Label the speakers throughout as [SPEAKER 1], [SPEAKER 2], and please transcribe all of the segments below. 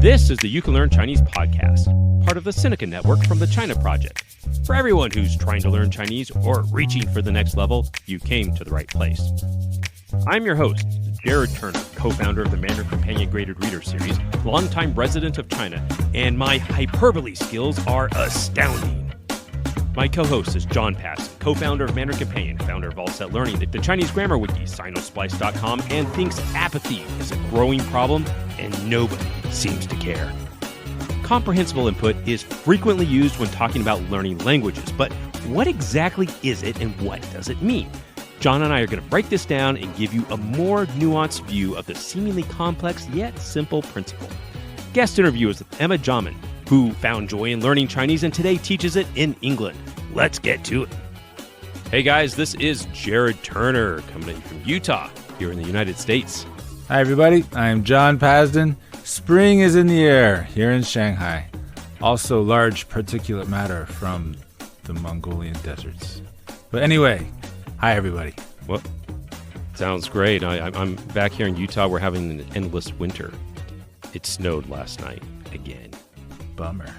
[SPEAKER 1] This is the You Can Learn Chinese podcast, part of the Sinica Network from the China Project. For everyone who's trying to learn Chinese or reaching for the next level, you came to the right place. I'm your host, Jared Turner, co-founder of the Mandarin Companion Graded Reader Series, longtime resident of China, and my hyperbole skills are astounding. My co-host is John Pass, co-founder of Mandarin Companion, founder of All Set Learning, the Chinese Grammar Wiki, Sinosplice.com, and thinks apathy is a growing problem and nobody seems to care. Comprehensible input is frequently used when talking about learning languages, but what exactly is it and what does it mean? John and I are going to break this down and give you a more nuanced view of the seemingly complex yet simple principle. Guest interview is with Emma Jamin, who found joy in learning Chinese and today teaches it in England. Let's get to it. Hey guys, this is Jared Turner coming in from Utah, here in the United States.
[SPEAKER 2] Hi everybody, I'm John Pasden. Spring is in the air here in Shanghai. Also large particulate matter from the Mongolian deserts. But anyway, hi everybody.
[SPEAKER 1] Well, sounds great. I'm back here in Utah. We're having an endless winter. It snowed last night again.
[SPEAKER 2] Bummer.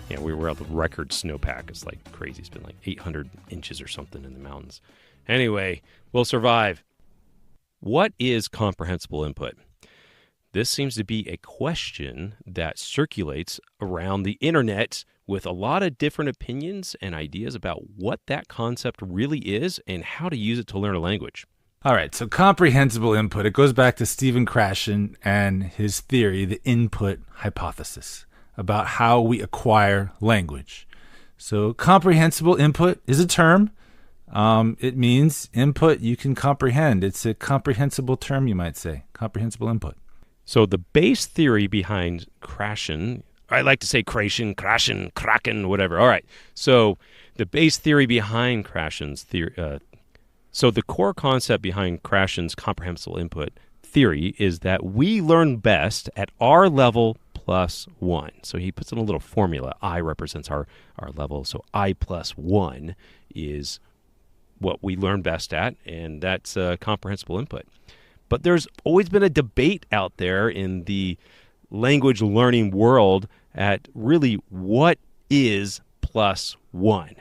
[SPEAKER 1] Yeah, we were at the record snowpack. It's like crazy. It's been like 800 inches or something in the mountains. Anyway, we'll survive. What is comprehensible input? This seems to be a question that circulates around the internet with a lot of different opinions and ideas about what that concept really is and how to use it to learn a language.
[SPEAKER 2] All right, so comprehensible input, it goes back to Stephen Krashen and his theory, the input hypothesis, about how we acquire language. So comprehensible input is a term. It means input you can comprehend. It's a comprehensible term, you might say, comprehensible input.
[SPEAKER 1] So the base theory behind Krashen, I like to say Krashen, Kraken, whatever. All right, so the base theory behind Krashen's theory, so the core concept behind Krashen's comprehensible input theory is that we learn best at our level plus one. So he puts in a little formula. I represents our level. So I plus one is what we learn best at, and that's comprehensible input. But there's always been a debate out there in the language learning world at really what is plus one.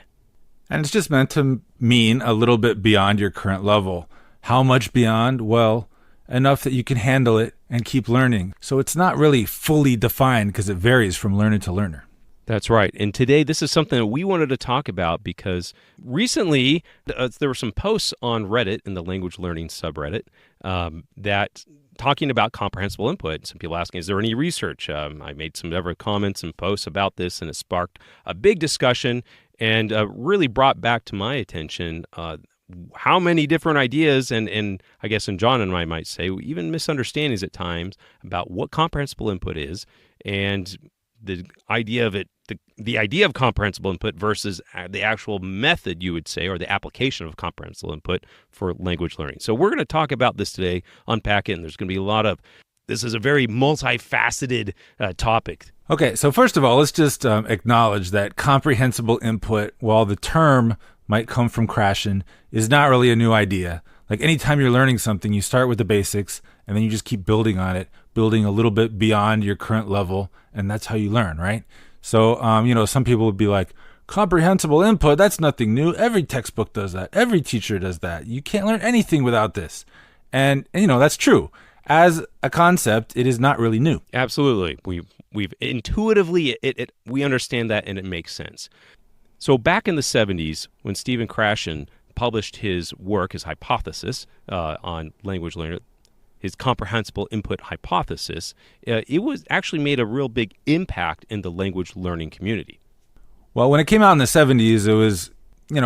[SPEAKER 2] And it's just meant to mean a little bit beyond your current level. How much beyond? Well, enough that you can handle it and keep learning. So it's not really fully defined because it varies from learner to learner.
[SPEAKER 1] That's right. And today, this is something that we wanted to talk about because recently there were some posts on Reddit in the language learning subreddit that talking about comprehensible input. Some people asking, is there any research? I made some other comments and posts about this, and it sparked a big discussion and really brought back to my attention how many different ideas and I guess, and John and I might say, even misunderstandings at times about what comprehensible input is and the idea of it, the idea of comprehensible input versus the actual method, you would say, or the application of comprehensible input for language learning. So we're going to talk about this today, unpack it, and there's going to be this is a very multifaceted topic.
[SPEAKER 2] Okay, so first of all, let's just acknowledge that comprehensible input, while the term might come from Krashen, is not really a new idea. Like anytime you're learning something, you start with the basics, and then you just keep building on it, building a little bit beyond your current level, and that's how you learn, right? So, some people would be like, comprehensible input, that's nothing new. Every textbook does that. Every teacher does that. You can't learn anything without this. And that's true. As a concept, it is not really new.
[SPEAKER 1] Absolutely. We've intuitively, we understand that and it makes sense. So back in the 70s, when Stephen Krashen published his work, his hypothesis on language learning, his comprehensible input hypothesis, it was actually made a real big impact in the language learning community.
[SPEAKER 2] Well, when it came out in the 70s, it was,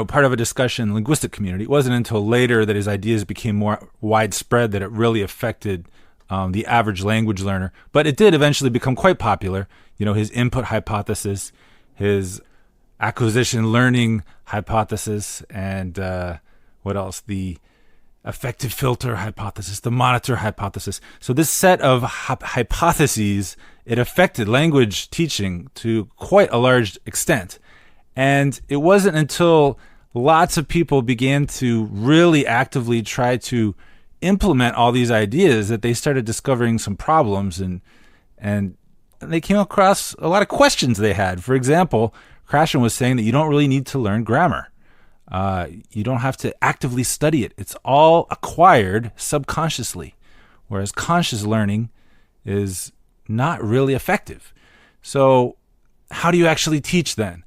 [SPEAKER 2] part of a discussion in the linguistic community. It wasn't until later that his ideas became more widespread that it really affected the average language learner. But it did eventually become quite popular. His input hypothesis, his acquisition learning hypothesis, and what else? The effective filter hypothesis, the monitor hypothesis. So this set of hypotheses, it affected language teaching to quite a large extent. And it wasn't until lots of people began to really actively try to implement all these ideas that they started discovering some problems and And they came across a lot of questions they had. For example, Krashen was saying that you don't really need to learn grammar. You don't have to actively study it. It's all acquired subconsciously, whereas conscious learning is not really effective. So how do you actually teach then?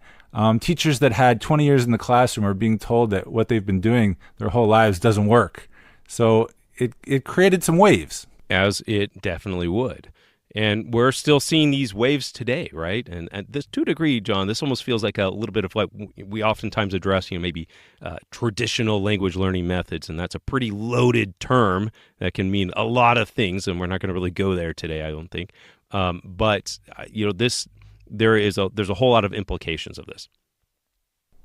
[SPEAKER 2] Teachers that had 20 years in the classroom are being told that what they've been doing their whole lives doesn't work. So it created some waves.
[SPEAKER 1] As it definitely would. And we're still seeing these waves today, right? And this, to a degree, John, this almost feels like a little bit of what we oftentimes address, maybe traditional language learning methods. And that's a pretty loaded term that can mean a lot of things. And we're not going to really go there today, I don't think. But there's a whole lot of implications of this.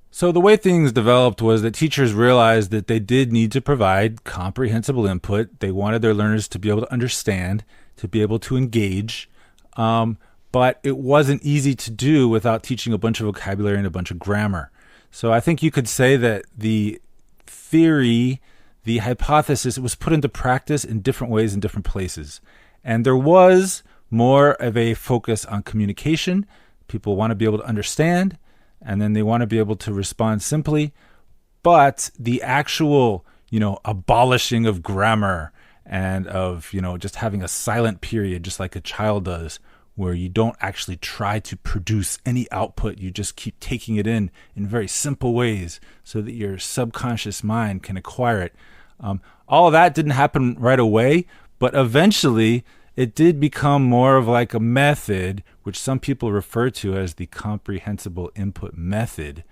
[SPEAKER 2] So the way things developed was that teachers realized that they did need to provide comprehensible input. They wanted their learners to be able to understand, to be able to engage, but it wasn't easy to do without teaching a bunch of vocabulary and a bunch of grammar. So I think you could say that the theory, the hypothesis, it was put into practice in different ways in different places. And there was more of a focus on communication. People want to be able to understand, and then they want to be able to respond simply. But the actual, abolishing of grammar and of, just having a silent period, just like a child does, where you don't actually try to produce any output. You just keep taking it in very simple ways so that your subconscious mind can acquire it. All of that didn't happen right away, but eventually it did become more of like a method, which some people refer to as the comprehensible input method.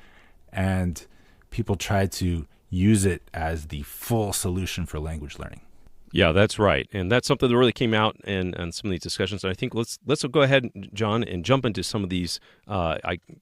[SPEAKER 2] And people tried to use it as the full solution for language learning.
[SPEAKER 1] Yeah, that's right. And that's something that really came out in some of these discussions. And I think let's go ahead, John, and jump into some of these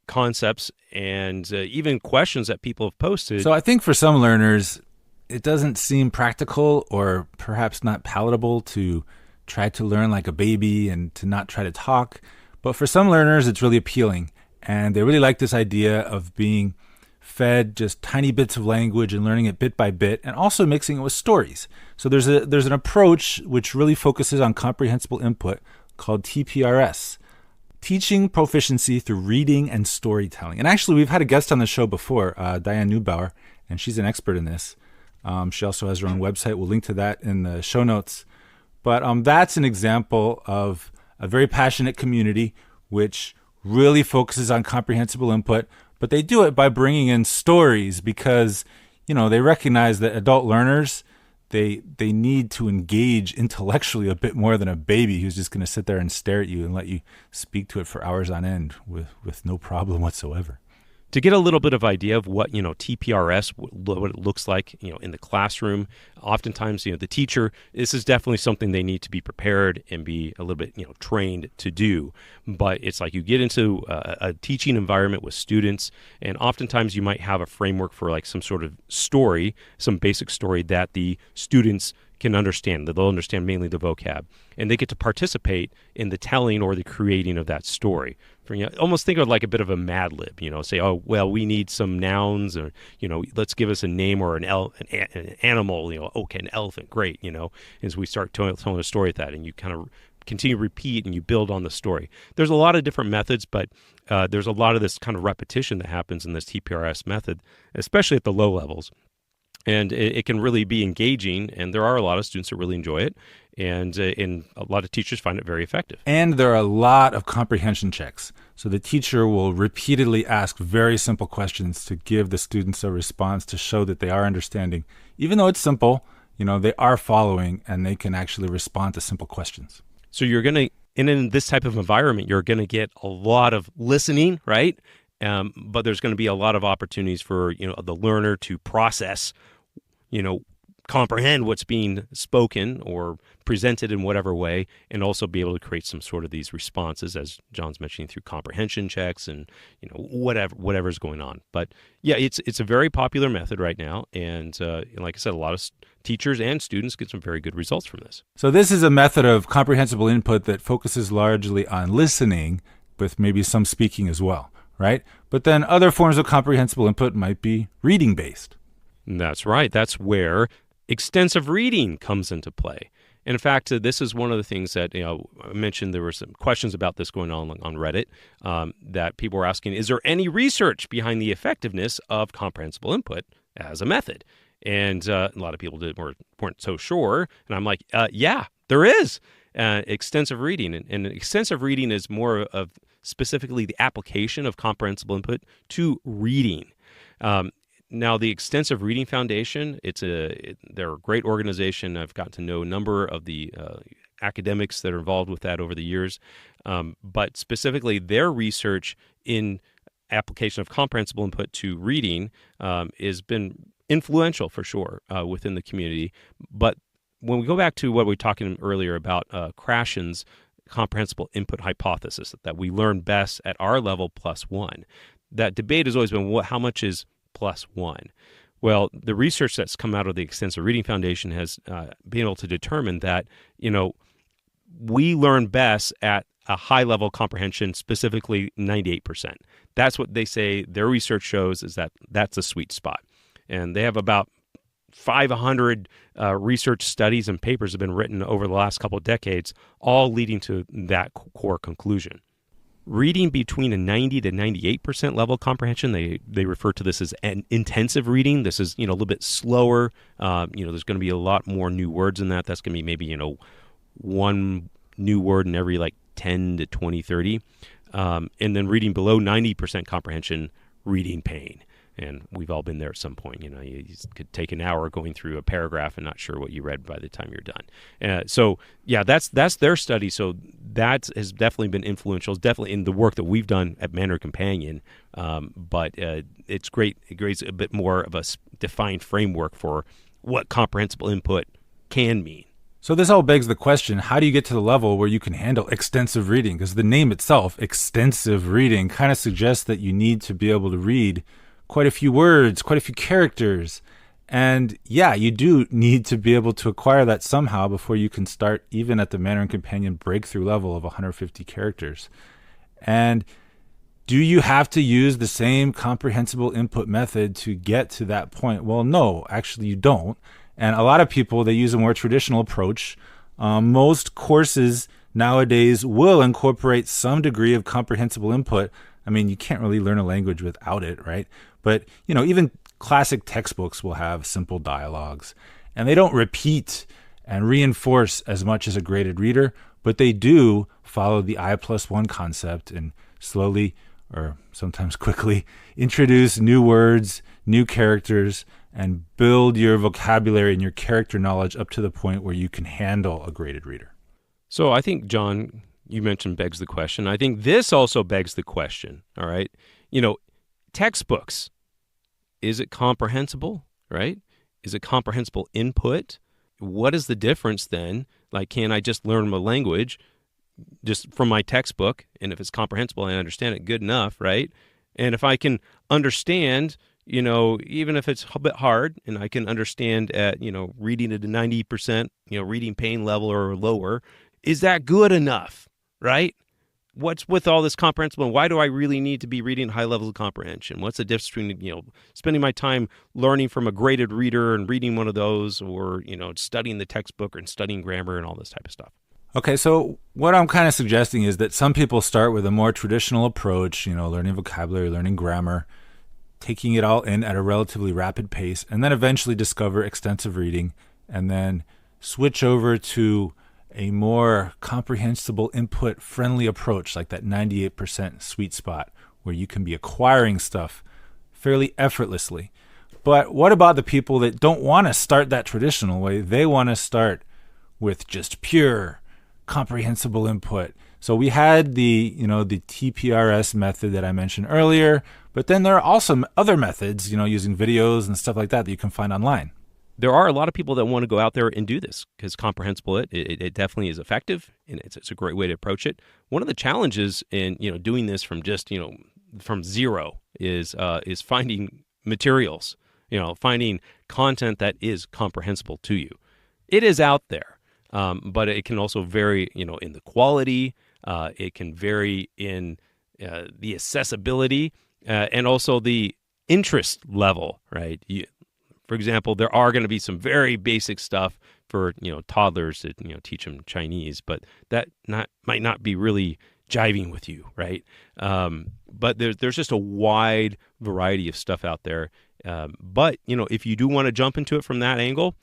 [SPEAKER 1] concepts and even questions that people have posted.
[SPEAKER 2] So I think for some learners, it doesn't seem practical or perhaps not palatable to try to learn like a baby and to not try to talk. But for some learners, it's really appealing. And they really like this idea of being fed just tiny bits of language and learning it bit by bit, and also mixing it with stories. So there's an approach which really focuses on comprehensible input called TPRS, teaching proficiency through reading and storytelling. And actually, we've had a guest on the show before, Diane Neubauer, and she's an expert in this. She also has her own website. We'll link to that in the show notes. But that's an example of a very passionate community which really focuses on comprehensible input, but they do it by bringing in stories because, they recognize that adult learners, they need to engage intellectually a bit more than a baby who's just going to sit there and stare at you and let you speak to it for hours on end with no problem whatsoever.
[SPEAKER 1] To get a little bit of idea of what, TPRS, what it looks like, in the classroom, oftentimes, the teacher, this is definitely something they need to be prepared and be a little bit, trained to do. But it's like you get into a teaching environment with students, and oftentimes you might have a framework for like some sort of story, some basic story that the students can understand, that they'll understand mainly the vocab, and they get to participate in the telling or the creating of that story. Almost think of like a bit of a Mad Lib, say, oh, well, we need some nouns, or, let's give us a name or an animal, okay, an elephant, great, as we start telling a story with that, and you kind of continue to repeat and you build on the story. There's a lot of different methods, but there's a lot of this kind of repetition that happens in this TPRS method, especially at the low levels. And it can really be engaging, and there are a lot of students that really enjoy it, and a lot of teachers find it very effective.
[SPEAKER 2] And there are a lot of comprehension checks. So the teacher will repeatedly ask very simple questions to give the students a response to show that they are understanding. Even though it's simple, they are following, and they can actually respond to simple questions.
[SPEAKER 1] So you're going to, in this type of environment, you're going to get a lot of listening, right? But there's going to be a lot of opportunities for, the learner to process, comprehend what's being spoken or presented in whatever way, and also be able to create some sort of these responses, as John's mentioning, through comprehension checks and, whatever's going on. But yeah, it's a very popular method right now. And like I said, a lot of teachers and students get some very good results from this.
[SPEAKER 2] So this is a method of comprehensible input that focuses largely on listening, with maybe some speaking as well, right? But then other forms of comprehensible input might be reading based.
[SPEAKER 1] That's right. That's where Extensive reading comes into play. And in fact, this is one of the things that I mentioned. There were some questions about this going on Reddit that people were asking, is there any research behind the effectiveness of comprehensible input as a method? And a lot of people weren't so sure. And I'm like, yeah, there is extensive reading. And extensive reading is more of specifically the application of comprehensible input to reading. Now, the Extensive Reading Foundation, they're a great organization. I've gotten to know a number of the academics that are involved with that over the years. But specifically, their research in application of comprehensible input to reading has been influential for sure within the community. But when we go back to what we were talking earlier about Krashen's comprehensible input hypothesis, that we learn best at our level plus one, that debate has always been how much is plus one. Well, the research that's come out of the Extensive Reading Foundation has been able to determine that, we learn best at a high level comprehension, specifically 98%. That's what they say. Their research shows is that that's a sweet spot. And they have about 500 research studies and papers have been written over the last couple of decades, all leading to that core conclusion. Reading between a 90 to 98% level comprehension, they refer to this as an intensive reading. This is, a little bit slower. There's going to be a lot more new words in that. That's going to be maybe, one new word in every 10 to 20, 30. And then reading below 90% comprehension, reading pain. And we've all been there at some point. You could take an hour going through a paragraph and not sure what you read by the time you're done. So that's their study. So that has definitely been influential. It's definitely in the work that we've done at Mandarin Companion. But it's great. It creates a bit more of a defined framework for what comprehensible input can mean.
[SPEAKER 2] So this all begs the question, how do you get to the level where you can handle extensive reading? Because the name itself, extensive reading, kind of suggests that you need to be able to read quite a few words, quite a few characters. And yeah, you do need to be able to acquire that somehow before you can start even at the Mandarin Companion breakthrough level of 150 characters. And do you have to use the same comprehensible input method to get to that point? Well, no, actually you don't. And a lot of people, they use a more traditional approach. Most courses nowadays will incorporate some degree of comprehensible input. I mean, you can't really learn a language without it, right? But, even classic textbooks will have simple dialogues. And they don't repeat and reinforce as much as a graded reader, but they do follow the I+1 concept and slowly, or sometimes quickly, introduce new words, new characters, and build your vocabulary and your character knowledge up to the point where you can handle a graded reader.
[SPEAKER 1] So I think, John, you mentioned begs the question. I think this also begs the question, all right? Textbooks, is it comprehensible, right? Is it comprehensible input? What is the difference then? Can I just learn a language just from my textbook? And if it's comprehensible, I understand it good enough, right? And if I can understand, even if it's a bit hard, and I can understand at, reading at a 90%, reading pain level or lower, is that good enough, right? What's with all this comprehensible, and why do I really need to be reading high levels of comprehension? What's the difference between, spending my time learning from a graded reader and reading one of those, or, studying the textbook and studying grammar and all this type of stuff?
[SPEAKER 2] Okay, so what I'm kind of suggesting is that some people start with a more traditional approach, learning vocabulary, learning grammar, taking it all in at a relatively rapid pace, and then eventually discover extensive reading, and then switch over to a more comprehensible input friendly approach, like that 98% sweet spot where you can be acquiring stuff fairly effortlessly. But what about the people that don't want to start that traditional way? They want to start with just pure comprehensible input. So we had the TPRS method that I mentioned earlier, but then there are also other methods, using videos and stuff like that you can find online.
[SPEAKER 1] There are a lot of people that want to go out there and do this because comprehensible it definitely is effective, and it's a great way to approach it. One of the challenges in doing this from just from zero is finding materials, finding content that is comprehensible to you. It is out there, but it can also vary in the quality. It can vary in the accessibility and also the interest level, right? For For example, there are going to be some very basic stuff for, toddlers to, teach them Chinese, but that might not be really jiving with you, right? But there's just a wide variety of stuff out there. But if you do want to jump into it from that angle,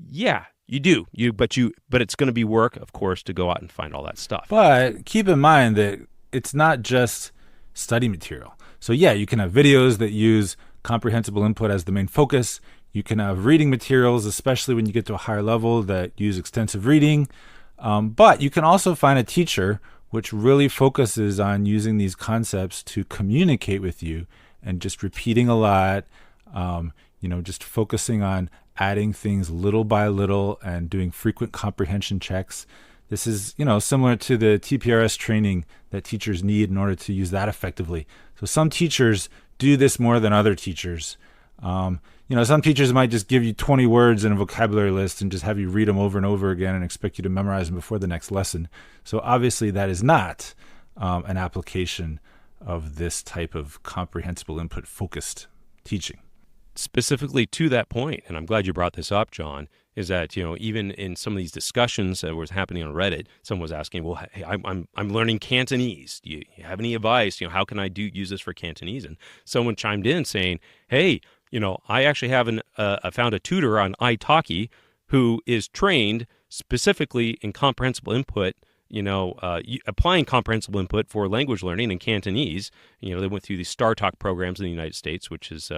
[SPEAKER 1] yeah, you do. But it's going to be work, of course, to go out and find all that stuff.
[SPEAKER 2] But keep in mind that it's not just study material. So yeah, you can have videos that use comprehensible input as the main focus. You can have reading materials, especially when you get to a higher level, that use extensive reading. But you can also find a teacher which really focuses on using these concepts to communicate with you and just repeating a lot, just focusing on adding things little by little and doing frequent comprehension checks. This is, similar to the TPRS training that teachers need in order to use that effectively. So some teachers do this more than other teachers. Some teachers might just give you 20 words in a vocabulary list and just have you read them over and over again and expect you to memorize them before the next lesson. So obviously that is not an application of this type of comprehensible input focused teaching.
[SPEAKER 1] Specifically to that point, and I'm glad you brought this up, John, is that, even in some of these discussions that was happening on Reddit, someone was asking, well, hey, I'm learning Cantonese. Do you have any advice? How can I use this for Cantonese? And someone chimed in saying, hey, I actually have I found a tutor on italki who is trained specifically in comprehensible input, applying comprehensible input for language learning in Cantonese. They went through these StarTalk programs in the United States, which is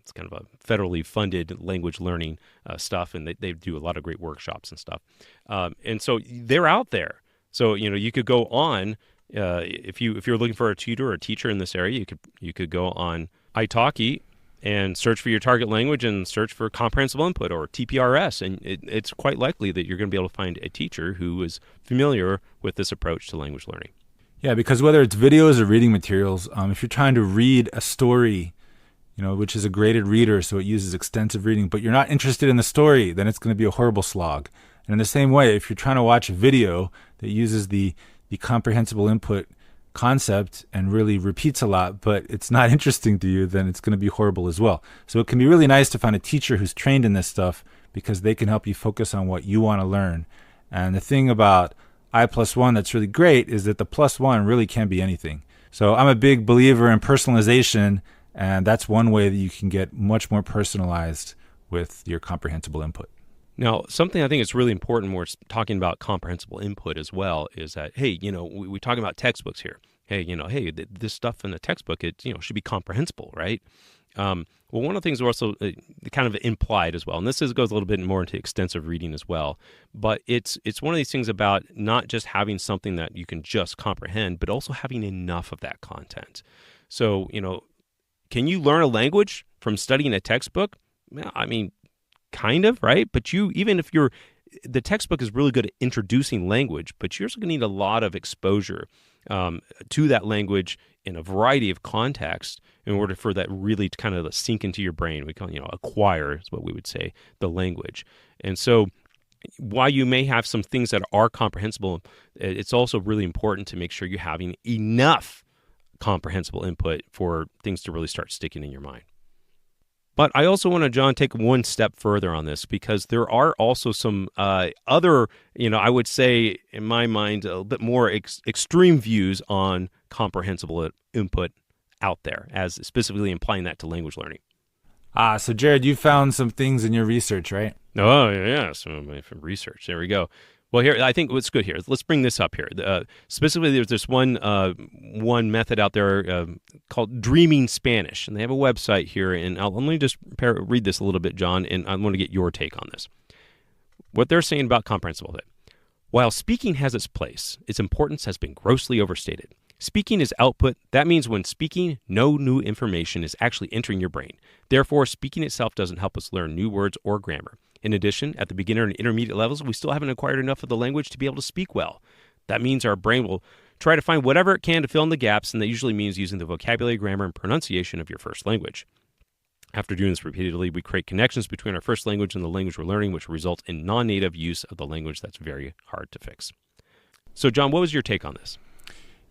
[SPEAKER 1] it's kind of a federally funded language learning stuff, and they do a lot of great workshops and stuff. And so they're out there. So you could go on if you're looking for a tutor or a teacher in this area, you could go on italki and search for your target language and search for comprehensible input or TPRS, and it's quite likely that you're going to be able to find a teacher who is familiar with this approach to language learning.
[SPEAKER 2] Yeah, because whether it's videos or reading materials, if you're trying to read a story, which is a graded reader, so it uses extensive reading, but you're not interested in the story, then it's going to be a horrible slog. And in the same way, if you're trying to watch a video that uses the comprehensible input concept and really repeats a lot, but it's not interesting to you, then it's going to be horrible as well. So it can be really nice to find a teacher who's trained in this stuff because they can help you focus on what you want to learn. And the thing about I+1 that's really great is that the +1 really can be anything. So I'm a big believer in personalization, and that's one way that you can get much more personalized with your comprehensible input.
[SPEAKER 1] Now, something I think is really important when we're talking about comprehensible input as well is that, hey, we're talking about textbooks here. Hey, this stuff in the textbook, it should be comprehensible, right? Well, one of the things we're also kind of implied as well, and this goes a little bit more into extensive reading as well, but it's one of these things about not just having something that you can just comprehend, but also having enough of that content. So, can you learn a language from studying a textbook? I mean, kind of, right? But even if the textbook is really good at introducing language, but you're also going to need a lot of exposure to that language in a variety of contexts in order for that really to kind of sink into your brain. We call acquire is what we would say, the language. And so while you may have some things that are comprehensible, it's also really important to make sure you're having enough comprehensible input for things to really start sticking in your mind. But I also want to, John, take one step further on this because there are also some other, I would say, in my mind, a little bit more extreme views on comprehensible input out there, as specifically implying that to language learning.
[SPEAKER 2] So Jared, you found some things in your research, right?
[SPEAKER 1] Oh, yeah, some from research. There we go. Well, here, I think what's good here, let's bring this up here. Specifically, there's this one method out there called Dreaming Spanish, and they have a website here, and let me just read this a little bit, John, and I want to get your take on this. What they're saying about comprehensible input. While speaking has its place, its importance has been grossly overstated. Speaking is output. That means when speaking, no new information is actually entering your brain. Therefore, speaking itself doesn't help us learn new words or grammar. In addition, at the beginner and intermediate levels, we still haven't acquired enough of the language to be able to speak well. That means our brain will try to find whatever it can to fill in the gaps, and that usually means using the vocabulary, grammar, and pronunciation of your first language. After doing this repeatedly, we create connections between our first language and the language we're learning, which results in non-native use of the language that's very hard to fix. So, John, what was your take on this?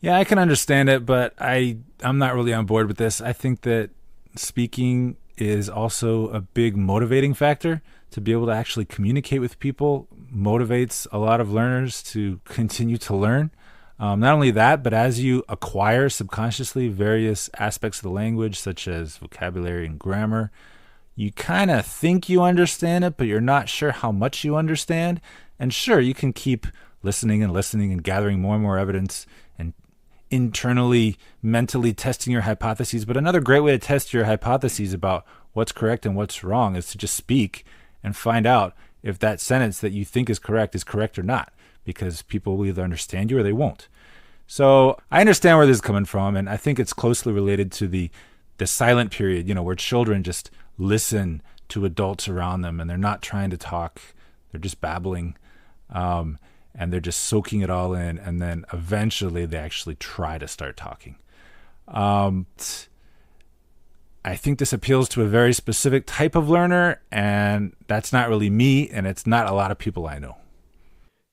[SPEAKER 2] Yeah, I can understand it, but I'm not really on board with this. I think that speaking is also a big motivating factor. To be able to actually communicate with people motivates a lot of learners to continue to learn. Not only that, but as you acquire subconsciously various aspects of the language, such as vocabulary and grammar, you kind of think you understand it, but you're not sure how much you understand. And sure, you can keep listening and gathering more and more evidence and internally, mentally testing your hypotheses. But another great way to test your hypotheses about what's correct and what's wrong is to just speak and find out if that sentence that you think is correct or not, because people will either understand you or they won't. So I understand where this is coming from, and I think it's closely related to the silent period, where children just listen to adults around them and they're not trying to talk, they're just babbling, and they're just soaking it all in, and then eventually they actually try to start talking. I think this appeals to a very specific type of learner, and that's not really me, and it's not a lot of people I know.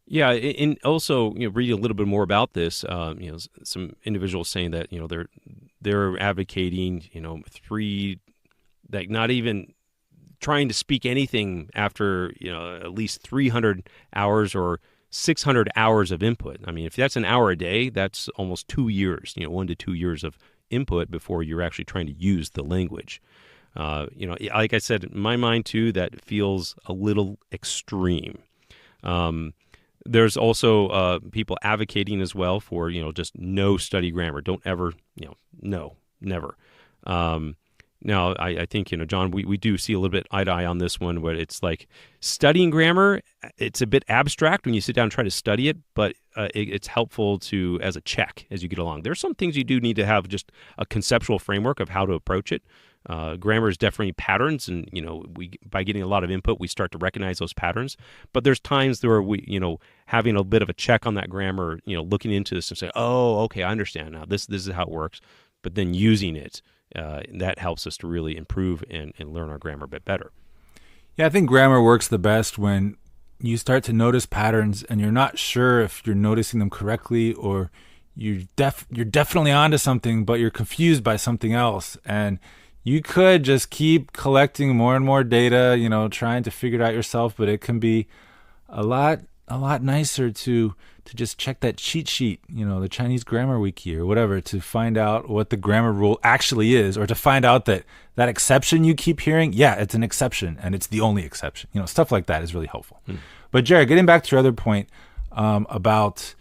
[SPEAKER 1] Yeah, and also, reading a little bit more about this, some individuals saying that, they're advocating, not even trying to speak anything after, at least 300 hours or 600 hours of input. I mean, if that's an hour a day, that's almost 2 years, 1 to 2 years of input before you're actually trying to use the language. Like I said, in my mind too, that feels a little extreme. There's also people advocating as well for, just no study grammar. Don't ever, no, never. Now, I think, John, we do see a little bit eye to eye on this one, where it's like studying grammar, it's a bit abstract when you sit down and try to study it, but it's helpful as a check as you get along. There's some things you do need to have just a conceptual framework of how to approach it. Grammar is definitely patterns, and, by getting a lot of input, we start to recognize those patterns. But there's times where we, having a bit of a check on that grammar, looking into this and say, oh, okay, I understand now. This is how it works. But then using it, that helps us to really improve and learn our grammar a bit better.
[SPEAKER 2] Yeah, I think grammar works the best when you start to notice patterns and you're not sure if you're noticing them correctly, or you're definitely onto something, but you're confused by something else. And you could just keep collecting more and more data, trying to figure it out yourself, but it can be a lot nicer to just check that cheat sheet, the Chinese Grammar Wiki or whatever, to find out what the grammar rule actually is, or to find out that exception you keep hearing, yeah, it's an exception and it's the only exception. Stuff like that is really helpful. But Jared, getting back to your other point about,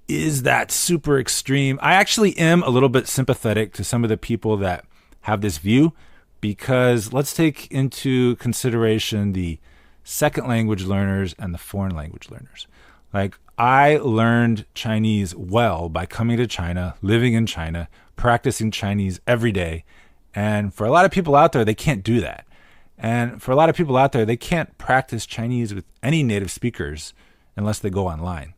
[SPEAKER 2] is that super extreme? I actually am a little bit sympathetic to some of the people that have this view, because let's take into consideration the second language learners and the foreign language learners. Like, I learned Chinese well by coming to China, living in China, practicing Chinese every day. And for a lot of people out there, they can't do that. And for a lot of people out there, they can't practice Chinese with any native speakers unless they go online.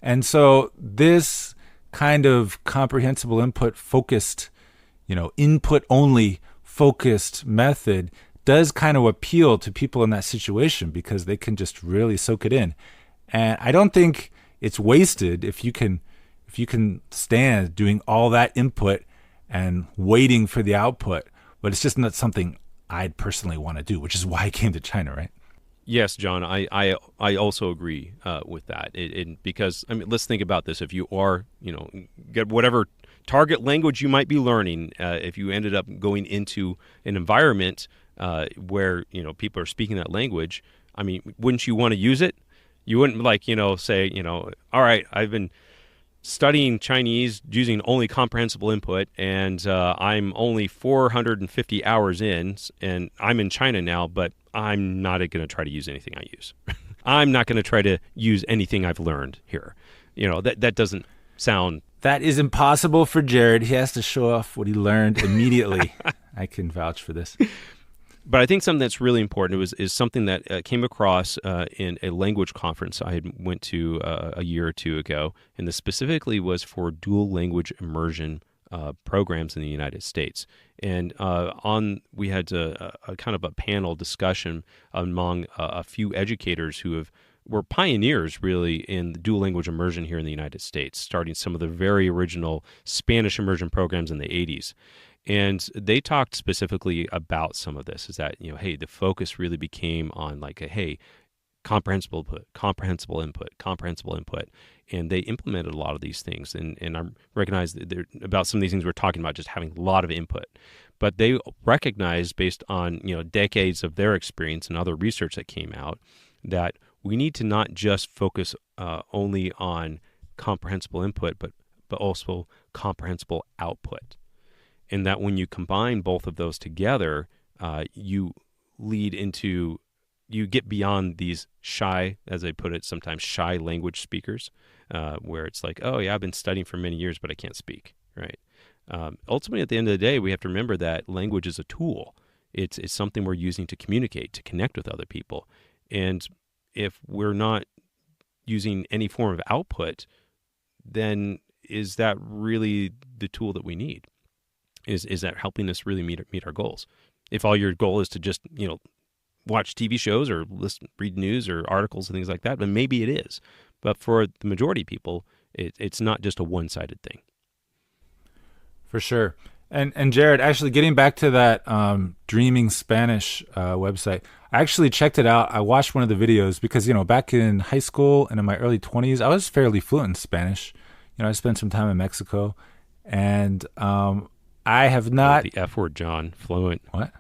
[SPEAKER 2] And so this kind of comprehensible input focused, input only focused method does kind of appeal to people in that situation, because they can just really soak it in. And I don't think it's wasted if you can stand doing all that input and waiting for the output. But it's just not something I'd personally want to do, which is why I came to China, right?
[SPEAKER 1] Yes, John, I also agree with that. Because, let's think about this. If you are, get whatever target language you might be learning, if you ended up going into an environment where, people are speaking that language, wouldn't you want to use it? You wouldn't say, all right, I've been studying Chinese using only comprehensible input, and I'm only 450 hours in, and I'm in China now, but I'm not going to try to use anything I use. I'm not going to try to use anything I've learned here. That doesn't sound...
[SPEAKER 2] That is impossible for Jared. He has to show off what he learned immediately. I can vouch for this.
[SPEAKER 1] But I think something that's really important is something that came across in a language conference I had went to a year or two ago, and this specifically was for dual language immersion programs in the United States. And we had a kind of a panel discussion among a few educators who were pioneers really in the dual language immersion here in the United States, starting some of the very original Spanish immersion programs in the 80s. And they talked specifically about some of this, is that, hey, the focus really became on like, hey, comprehensible input, comprehensible input, comprehensible input. And they implemented a lot of these things. And I recognize that about some of these things we're talking about just having a lot of input. But they recognized, based on decades of their experience and other research that came out, that we need to not just focus only on comprehensible input, but also comprehensible output. And that when you combine both of those together, you get beyond these shy, as I put it, sometimes shy language speakers, where it's like, oh yeah, I've been studying for many years, but I can't speak, right? Ultimately, at the end of the day, we have to remember that language is a tool. It's something we're using to communicate, to connect with other people. And if we're not using any form of output, then is that really the tool that we need? Is that helping us really meet our goals? If all your goal is to just, watch TV shows or read news or articles and things like that, then maybe it is. But for the majority of people, it's not just a one-sided thing.
[SPEAKER 2] For sure. And Jared, actually getting back to that Dreaming Spanish website, I actually checked it out. I watched one of the videos because, back in high school and in my early 20s, I was fairly fluent in Spanish. I spent some time in Mexico, and I have not...
[SPEAKER 1] The F word, John. Fluent.
[SPEAKER 2] What?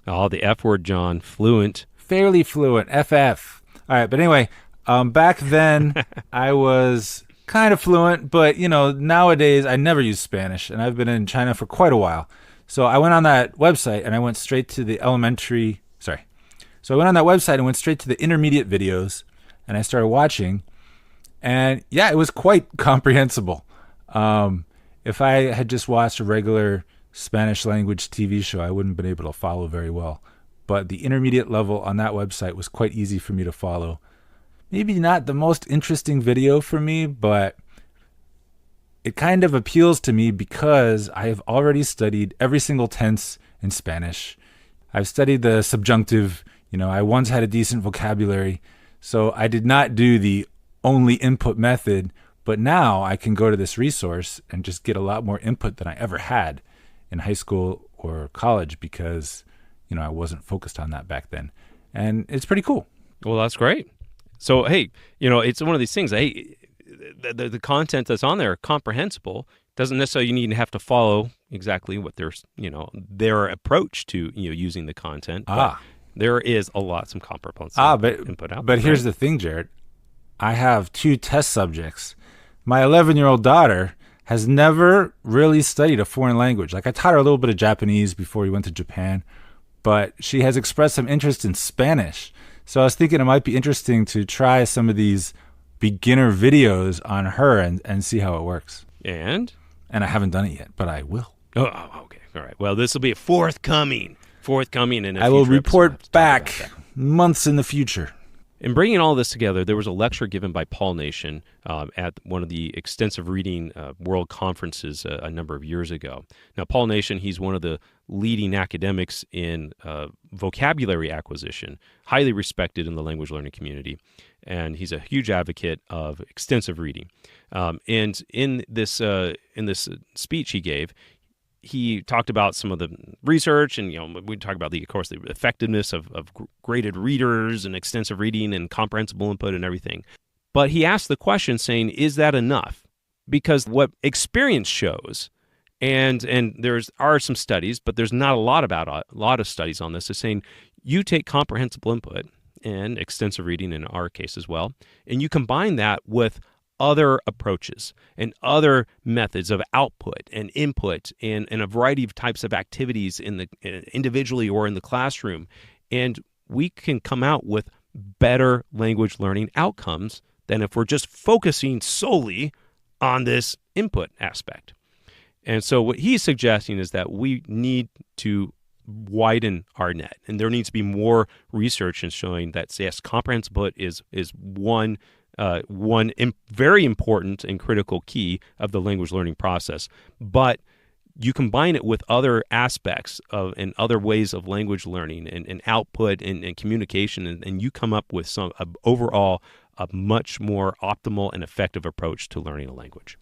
[SPEAKER 1] Oh, the F word, John. Fluent.
[SPEAKER 2] Fairly fluent. FF. All right, but anyway, back then I was kind of fluent, but, nowadays I never use Spanish, and I've been in China for quite a while. So I went on that website, and I went straight to the So I went on that website and went straight to the intermediate videos, and I started watching, and yeah, it was quite comprehensible. If I had just watched a regular Spanish language TV show, I wouldn't have been able to follow very well. But the intermediate level on that website was quite easy for me to follow. Maybe not the most interesting video for me, but it kind of appeals to me because I have already studied every single tense in Spanish. I've studied the subjunctive. I once had a decent vocabulary. So I did not do the only input method, but now I can go to this resource and just get a lot more input than I ever had in high school or college because, I wasn't focused on that back then. And it's pretty cool.
[SPEAKER 1] Well, that's great. So, hey, it's one of these things. Hey, the content that's on there, comprehensible, doesn't necessarily need to have to follow exactly what their approach to, using the content. But there is some comprehensive input out there.
[SPEAKER 2] But here's the thing, Jared. I have 2 test subjects. My 11-year-old daughter has never really studied a foreign language. Like, I taught her a little bit of Japanese before we went to Japan, but she has expressed some interest in Spanish. So I was thinking it might be interesting to try some of these beginner videos on her and see how it works.
[SPEAKER 1] And
[SPEAKER 2] I haven't done it yet, but I will.
[SPEAKER 1] Oh, okay. All right. Well, this will be forthcoming in a
[SPEAKER 2] I will report back months in the future.
[SPEAKER 1] In bringing all this together, there was a lecture given by Paul Nation at one of the extensive reading world conferences a number of years ago. Now, Paul Nation, he's one of the leading academics in vocabulary acquisition, highly respected in the language learning community, and he's a huge advocate of extensive reading. And in this speech he gave, he talked about some of the research, and we talk about the effectiveness of graded readers and extensive reading and comprehensible input and everything. But he asked the question, saying, "Is that enough?" Because what experience shows, and are some studies, but there's not a lot of studies on this, is saying you take comprehensible input and extensive reading in our case as well, and you combine that with other approaches and other methods of output and input and a variety of types of activities individually or in the classroom. And we can come out with better language learning outcomes than if we're just focusing solely on this input aspect. And so what he's suggesting is that we need to widen our net, and there needs to be more research in showing that, yes, comprehensible input is one very important and critical key of the language learning process. But you combine it with other aspects and other ways of language learning and output and communication, and you come up with overall a much more optimal and effective approach to learning a language.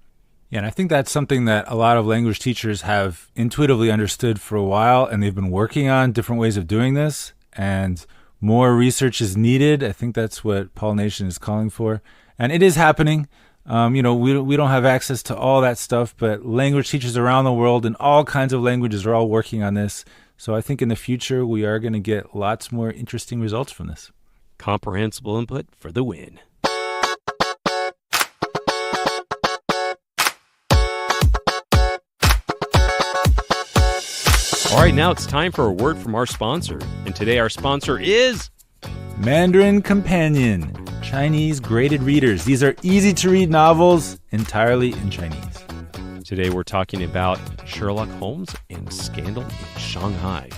[SPEAKER 2] Yeah, and I think that's something that a lot of language teachers have intuitively understood for a while, and they've been working on different ways of doing this, and more research is needed. I think that's what Pollination is calling for, and it is happening. We don't have access to all that stuff, but language teachers around the world in all kinds of languages are all working on this. So I think in the future, we are going to get lots more interesting results from this.
[SPEAKER 1] Comprehensible input for the win. All right, now it's time for a word from our sponsor. And today our sponsor is
[SPEAKER 2] Mandarin Companion, Chinese graded readers. These are easy-to-read novels entirely in Chinese.
[SPEAKER 1] Today we're talking about Sherlock Holmes and Scandal in Shanghai.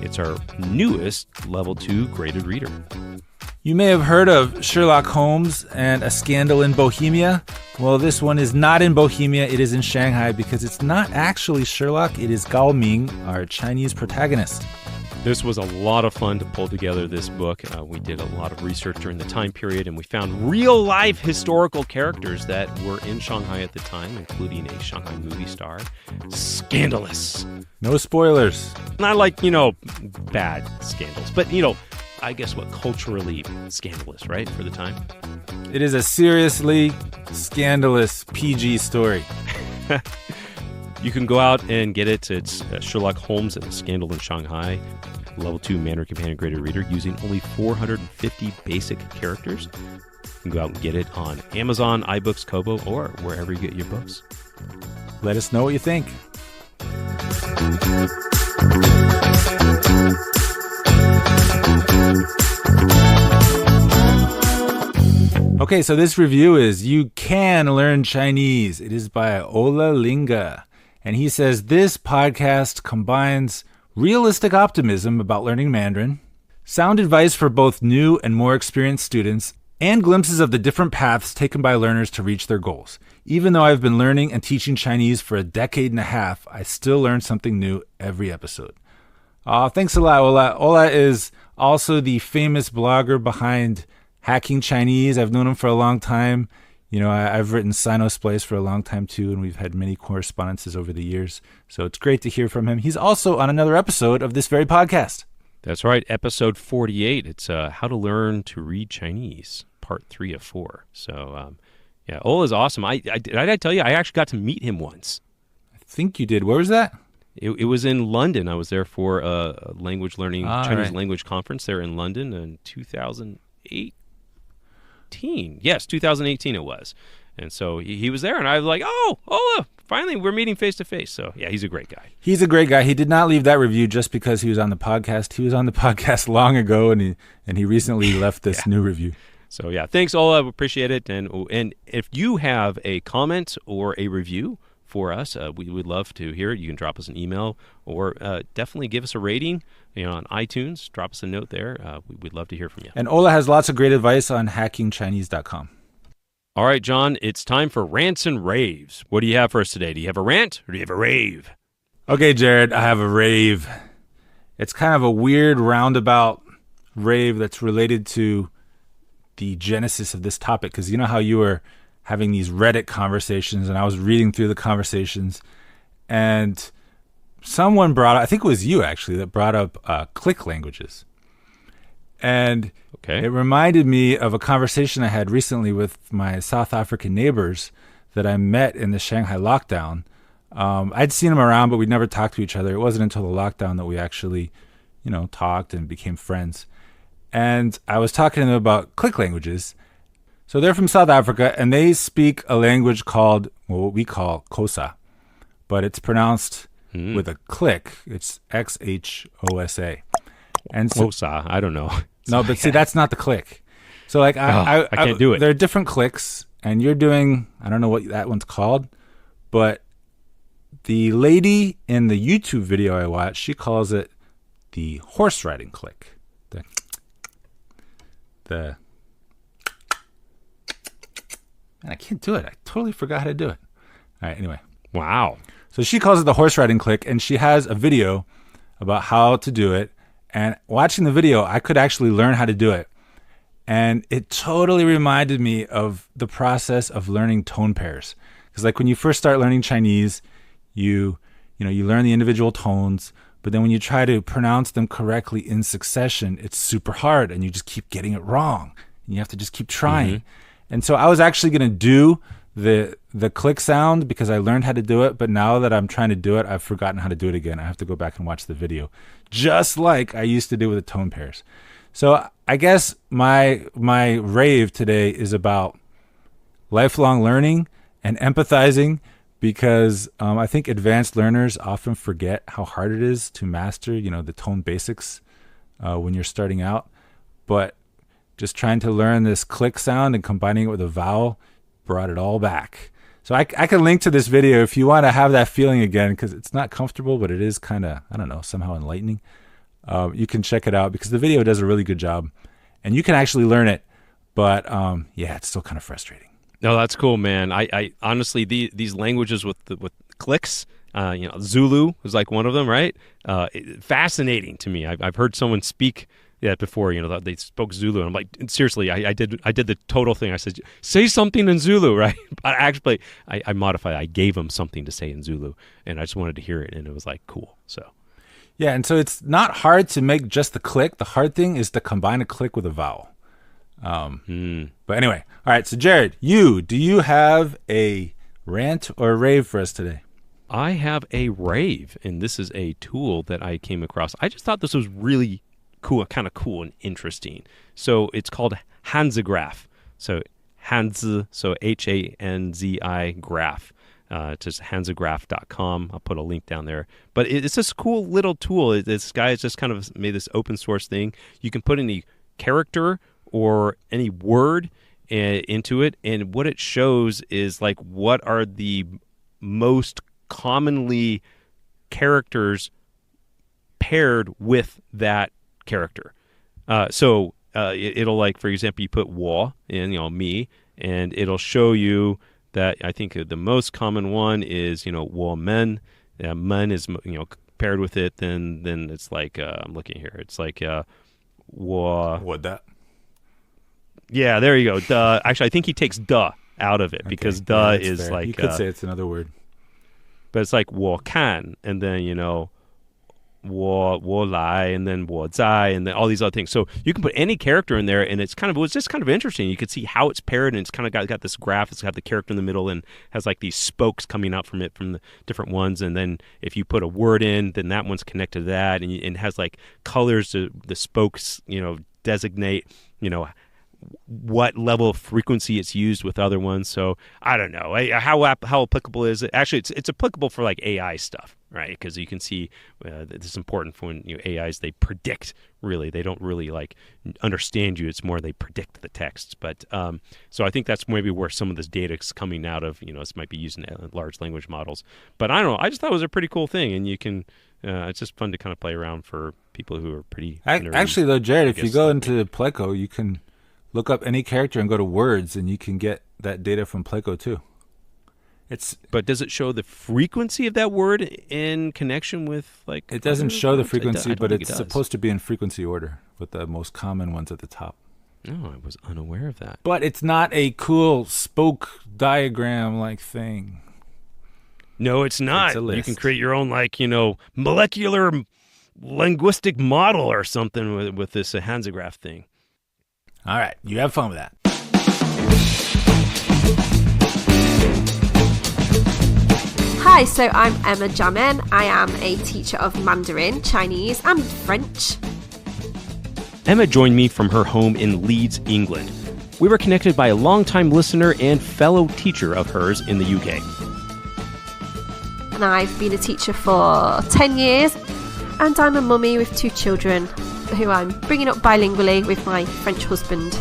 [SPEAKER 1] It's our newest Level 2 graded reader.
[SPEAKER 2] You may have heard of Sherlock Holmes and A Scandal in Bohemia. Well, this one is not in Bohemia, it is in Shanghai because it's not actually Sherlock, it is Gao Ming, our Chinese protagonist.
[SPEAKER 1] This was a lot of fun to pull together this book. We did a lot of research during the time period, and we found real-life historical characters that were in Shanghai at the time, including a Shanghai movie star. Scandalous.
[SPEAKER 2] No spoilers.
[SPEAKER 1] Not like, bad scandals, but, I guess what, culturally scandalous, right, for the time?
[SPEAKER 2] It is a seriously scandalous PG story.
[SPEAKER 1] You can go out and get it. It's Sherlock Holmes and a Scandal in Shanghai, Level 2 Mandarin Companion graded reader using only 450 basic characters. You can go out and get it on Amazon, iBooks, Kobo, or wherever you get your books.
[SPEAKER 2] Let us know what you think. Okay, so this review is You Can Learn Chinese. It is by Ola Linga. And he says this podcast combines realistic optimism about learning Mandarin, sound advice for both new and more experienced students, and glimpses of the different paths taken by learners to reach their goals. Even though I've been learning and teaching Chinese for a decade and a half, I still learn something new every episode. Thanks a lot, Ola. Ola is also the famous blogger behind Hacking Chinese. I've known him for a long time. I've written Sino-Splice for a long time too, and we've had many correspondences over the years. So it's great to hear from him. He's also on another episode of this very podcast.
[SPEAKER 1] That's right, episode 48. It's How to Learn to Read Chinese, part 3 of 4. So, Ola's awesome. Did I tell you, I actually got to meet him once.
[SPEAKER 2] I think you did. Where was that?
[SPEAKER 1] It was in London. I was there for a language learning, Chinese language conference there in London in 2008. Yes, 2018 it was. And so he was there, and I was like, oh, Ola, finally we're meeting face to face. So, yeah, he's a great guy.
[SPEAKER 2] He's a great guy. He did not leave that review just because he was on the podcast. He was on the podcast long ago, and he recently left this new review.
[SPEAKER 1] So, yeah, thanks, Ola. We appreciate it. And if you have a comment or a review for us, we would love to hear it. You can drop us an email or definitely give us a rating on iTunes. Drop us a note there. We'd love to hear from you.
[SPEAKER 2] And Ola has lots of great advice on hackingchinese.com.
[SPEAKER 1] All right, John, it's time for rants and raves. What do you have for us today? Do you have a rant or do you have a rave?
[SPEAKER 2] Okay, Jared, I have a rave. It's kind of a weird roundabout rave that's related to the genesis of this topic, because you know how you were having these Reddit conversations, and I was reading through the conversations, and someone brought up, I think it was you actually, that brought up click languages. And It reminded me of a conversation I had recently with my South African neighbors that I met in the Shanghai lockdown. I'd seen them around, but we'd never talked to each other. It wasn't until the lockdown that we actually, talked and became friends. And I was talking to them about click languages. So they're from South Africa, and they speak a language called, what we call Xhosa, but it's pronounced with a click. It's Xhosa. And so,
[SPEAKER 1] Xhosa, I don't know.
[SPEAKER 2] No, but see, that's not the click. So I
[SPEAKER 1] can't do it.
[SPEAKER 2] There are different clicks, and you're doing, I don't know what that one's called, but the lady in the YouTube video I watched, she calls it the horse riding click. And I can't do it. I totally forgot how to do it. All right, anyway.
[SPEAKER 1] Wow.
[SPEAKER 2] So she calls it the horse riding click, and she has a video about how to do it. And watching the video, I could actually learn how to do it. And it totally reminded me of the process of learning tone pairs. Because like when you first start learning Chinese, you learn the individual tones, but then when you try to pronounce them correctly in succession, it's super hard and you just keep getting it wrong. And you have to just keep trying. Mm-hmm. And so I was actually going to do the click sound because I learned how to do it, but now that I'm trying to do it, I've forgotten how to do it again. I have to go back and watch the video, just like I used to do with the tone pairs. So I guess my rave today is about lifelong learning and empathizing, because I think advanced learners often forget how hard it is to master, the tone basics when you're starting out. But just trying to learn this click sound and combining it with a vowel brought it all back. So I can link to this video if you want to have that feeling again, because it's not comfortable, but it is kind of, somehow enlightening. You can check it out because the video does a really good job, and you can actually learn it. But it's still kind of frustrating.
[SPEAKER 1] No, that's cool, man. I honestly, these languages with clicks, Zulu was like one of them, right? Fascinating to me. I've heard someone speak before, they spoke Zulu. And I'm like, seriously, I did the total thing. I said, say something in Zulu, right? But actually, I modified it. I gave him something to say in Zulu, and I just wanted to hear it, and it was like, cool. So.
[SPEAKER 2] Yeah, and so it's not hard to make just the click. The hard thing is to combine a click with a vowel. But anyway, all right, so Jared, do you have a rant or a rave for us today?
[SPEAKER 1] I have a rave, and this is a tool that I came across. I just thought this was really cool, kind of cool and interesting. So it's called Hanzigraph. So Hanzi, so Hanzi graph. Just hanzigraph.com. I'll put a link down there. But it's this cool little tool. This guy has just kind of made this open source thing. You can put any character or any word into it, and what it shows is like what are the most commonly characters paired with that character. So it'll, like, for example, you put "wo" in, me, and it'll show you that I think the most common one is, "wo men." Men is, paired with it. Then it's like, I'm looking here. It's like "wo."
[SPEAKER 2] What that?
[SPEAKER 1] Yeah, there you go. Duh. Actually, I think he takes "duh" out of it, because "duh" is fair. Like,
[SPEAKER 2] you could say it's another word,
[SPEAKER 1] but it's like "wo kan," and then wo lai, and then wo zai, and then all these other things. So you can put any character in there, and it was just kind of interesting. You could see how it's paired, and it's kind of got this graph. It's got the character in the middle and has like these spokes coming out from it from the different ones. And then if you put a word in, then that one's connected to that, and it has like colors to the spokes, designate, what level of frequency it's used with other ones. So I don't know how applicable is it. Actually, it's applicable for like AI stuff, right? Because you can see this is important for when AIs, they predict. Really, they don't really like understand you. It's more they predict the texts. But so I think that's maybe where some of this data is coming out of. This might be used in large language models. But I don't know. I just thought it was a pretty cool thing, and you can. It's just fun to kind of play around for people who are pretty.
[SPEAKER 2] Actually, though, Jared, if you go into Pleco, you can look up any character and go to words, and you can get that data from Pleco too.
[SPEAKER 1] But does it show the frequency of that word in connection with like?
[SPEAKER 2] It doesn't show the frequency, but it's supposed to be in frequency order with the most common ones at the top.
[SPEAKER 1] No, I was unaware of that.
[SPEAKER 2] But it's not a cool spoke diagram like thing.
[SPEAKER 1] No, it's not.
[SPEAKER 2] It's a list.
[SPEAKER 1] You can create your own molecular linguistic model or something with this Hanzigraph thing.
[SPEAKER 2] All right, you have fun with that.
[SPEAKER 3] Hi, so I'm Emma Jamen. I am a teacher of Mandarin, Chinese, and French.
[SPEAKER 1] Emma joined me from her home in Leeds, England. We were connected by a longtime listener and fellow teacher of hers in the UK.
[SPEAKER 3] And I've been a teacher for 10 years, and I'm a mummy with 2 children who I'm bringing up bilingually with my French husband.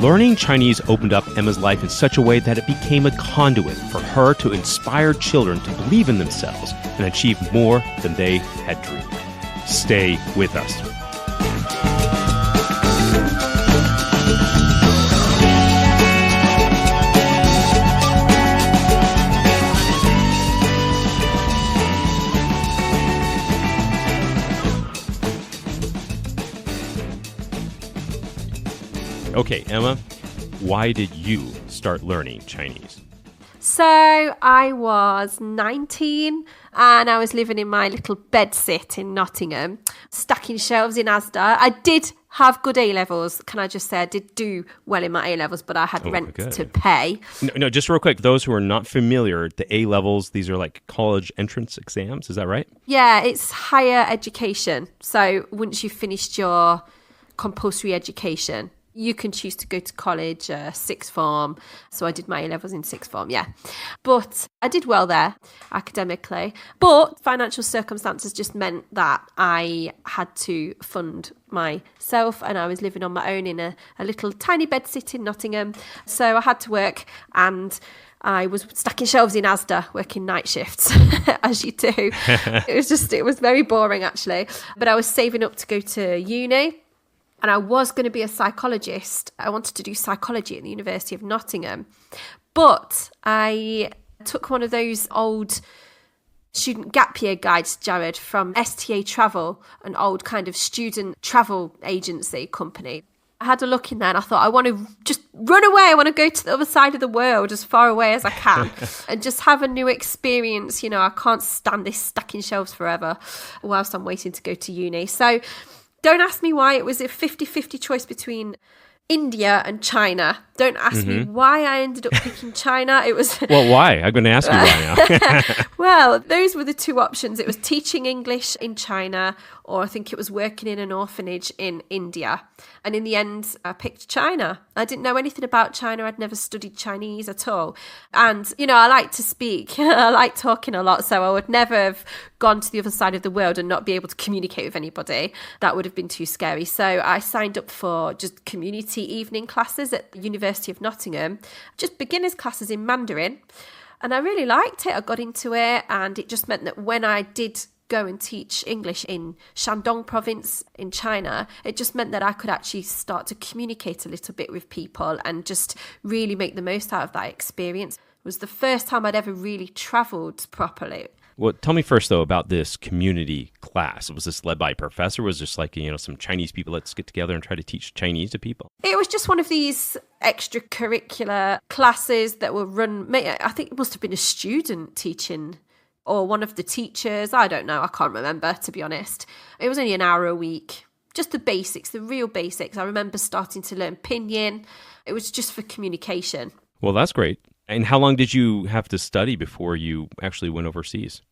[SPEAKER 1] Learning Chinese opened up Emma's life in such a way that it became a conduit for her to inspire children to believe in themselves and achieve more than they had dreamed. Stay with us. Okay, Emma, why did you start learning Chinese?
[SPEAKER 3] So I was 19 and I was living in my little bedsit in Nottingham, stacking shelves in Asda. I did have good A-levels. Can I just say I did do well in my A-levels, but I had rent to pay.
[SPEAKER 1] No, just real quick, those who are not familiar, the A-levels, these are like college entrance exams. Is that right?
[SPEAKER 3] Yeah, it's higher education. So once you've finished your compulsory education, you can choose to go to college, sixth form. So I did my A-levels in sixth form, yeah. But I did well there academically. But financial circumstances just meant that I had to fund myself, and I was living on my own in a little tiny bedsit in Nottingham. So I had to work, and I was stacking shelves in Asda, working night shifts, as you do. It was very boring, actually. But I was saving up to go to uni. And I was going to be a psychologist. I wanted to do psychology at the University of Nottingham. But I took one of those old student gap year guides, Jared, from STA Travel, an old kind of student travel agency company. I had a look in there and I thought, I want to just run away. I want to go to the other side of the world as far away as I can and just have a new experience. You know, I can't stand this stacking shelves forever whilst I'm waiting to go to uni. So don't ask me why. It was a 50-50 choice between India and China. Don't ask me why I ended up picking China. It was
[SPEAKER 1] Well, why? I'm going to ask you why now.
[SPEAKER 3] Well, those were the two options. It was teaching English in China, or I think it was working in an orphanage in India. And in the end, I picked China. I didn't know anything about China. I'd never studied Chinese at all. And, you know, I like to speak. I like talking a lot. So I would never have gone to the other side of the world and not be able to communicate with anybody. That would have been too scary. So I signed up for just community evening classes at the University of Nottingham, just beginners classes in Mandarin. And I really liked it. I got into it, and it just meant that when I did go and teach English in Shandong province in China, it just meant that I could actually start to communicate a little bit with people and just really make the most out of that experience. It was the first time I'd ever really travelled properly.
[SPEAKER 1] Well, tell me first, though, about this community class. Was this led by a professor? Was this like, you know, some Chinese people, let's get together and try to teach Chinese to people?
[SPEAKER 3] It was just one of these extracurricular classes that were run. I think it must have been a student teaching, or one of the teachers. I don't know. I can't remember, to be honest. It was only an hour a week. Just the basics, the real basics. I remember starting to learn pinyin. It was just for communication.
[SPEAKER 1] Well, that's great. And how long did you have to study before you actually went overseas?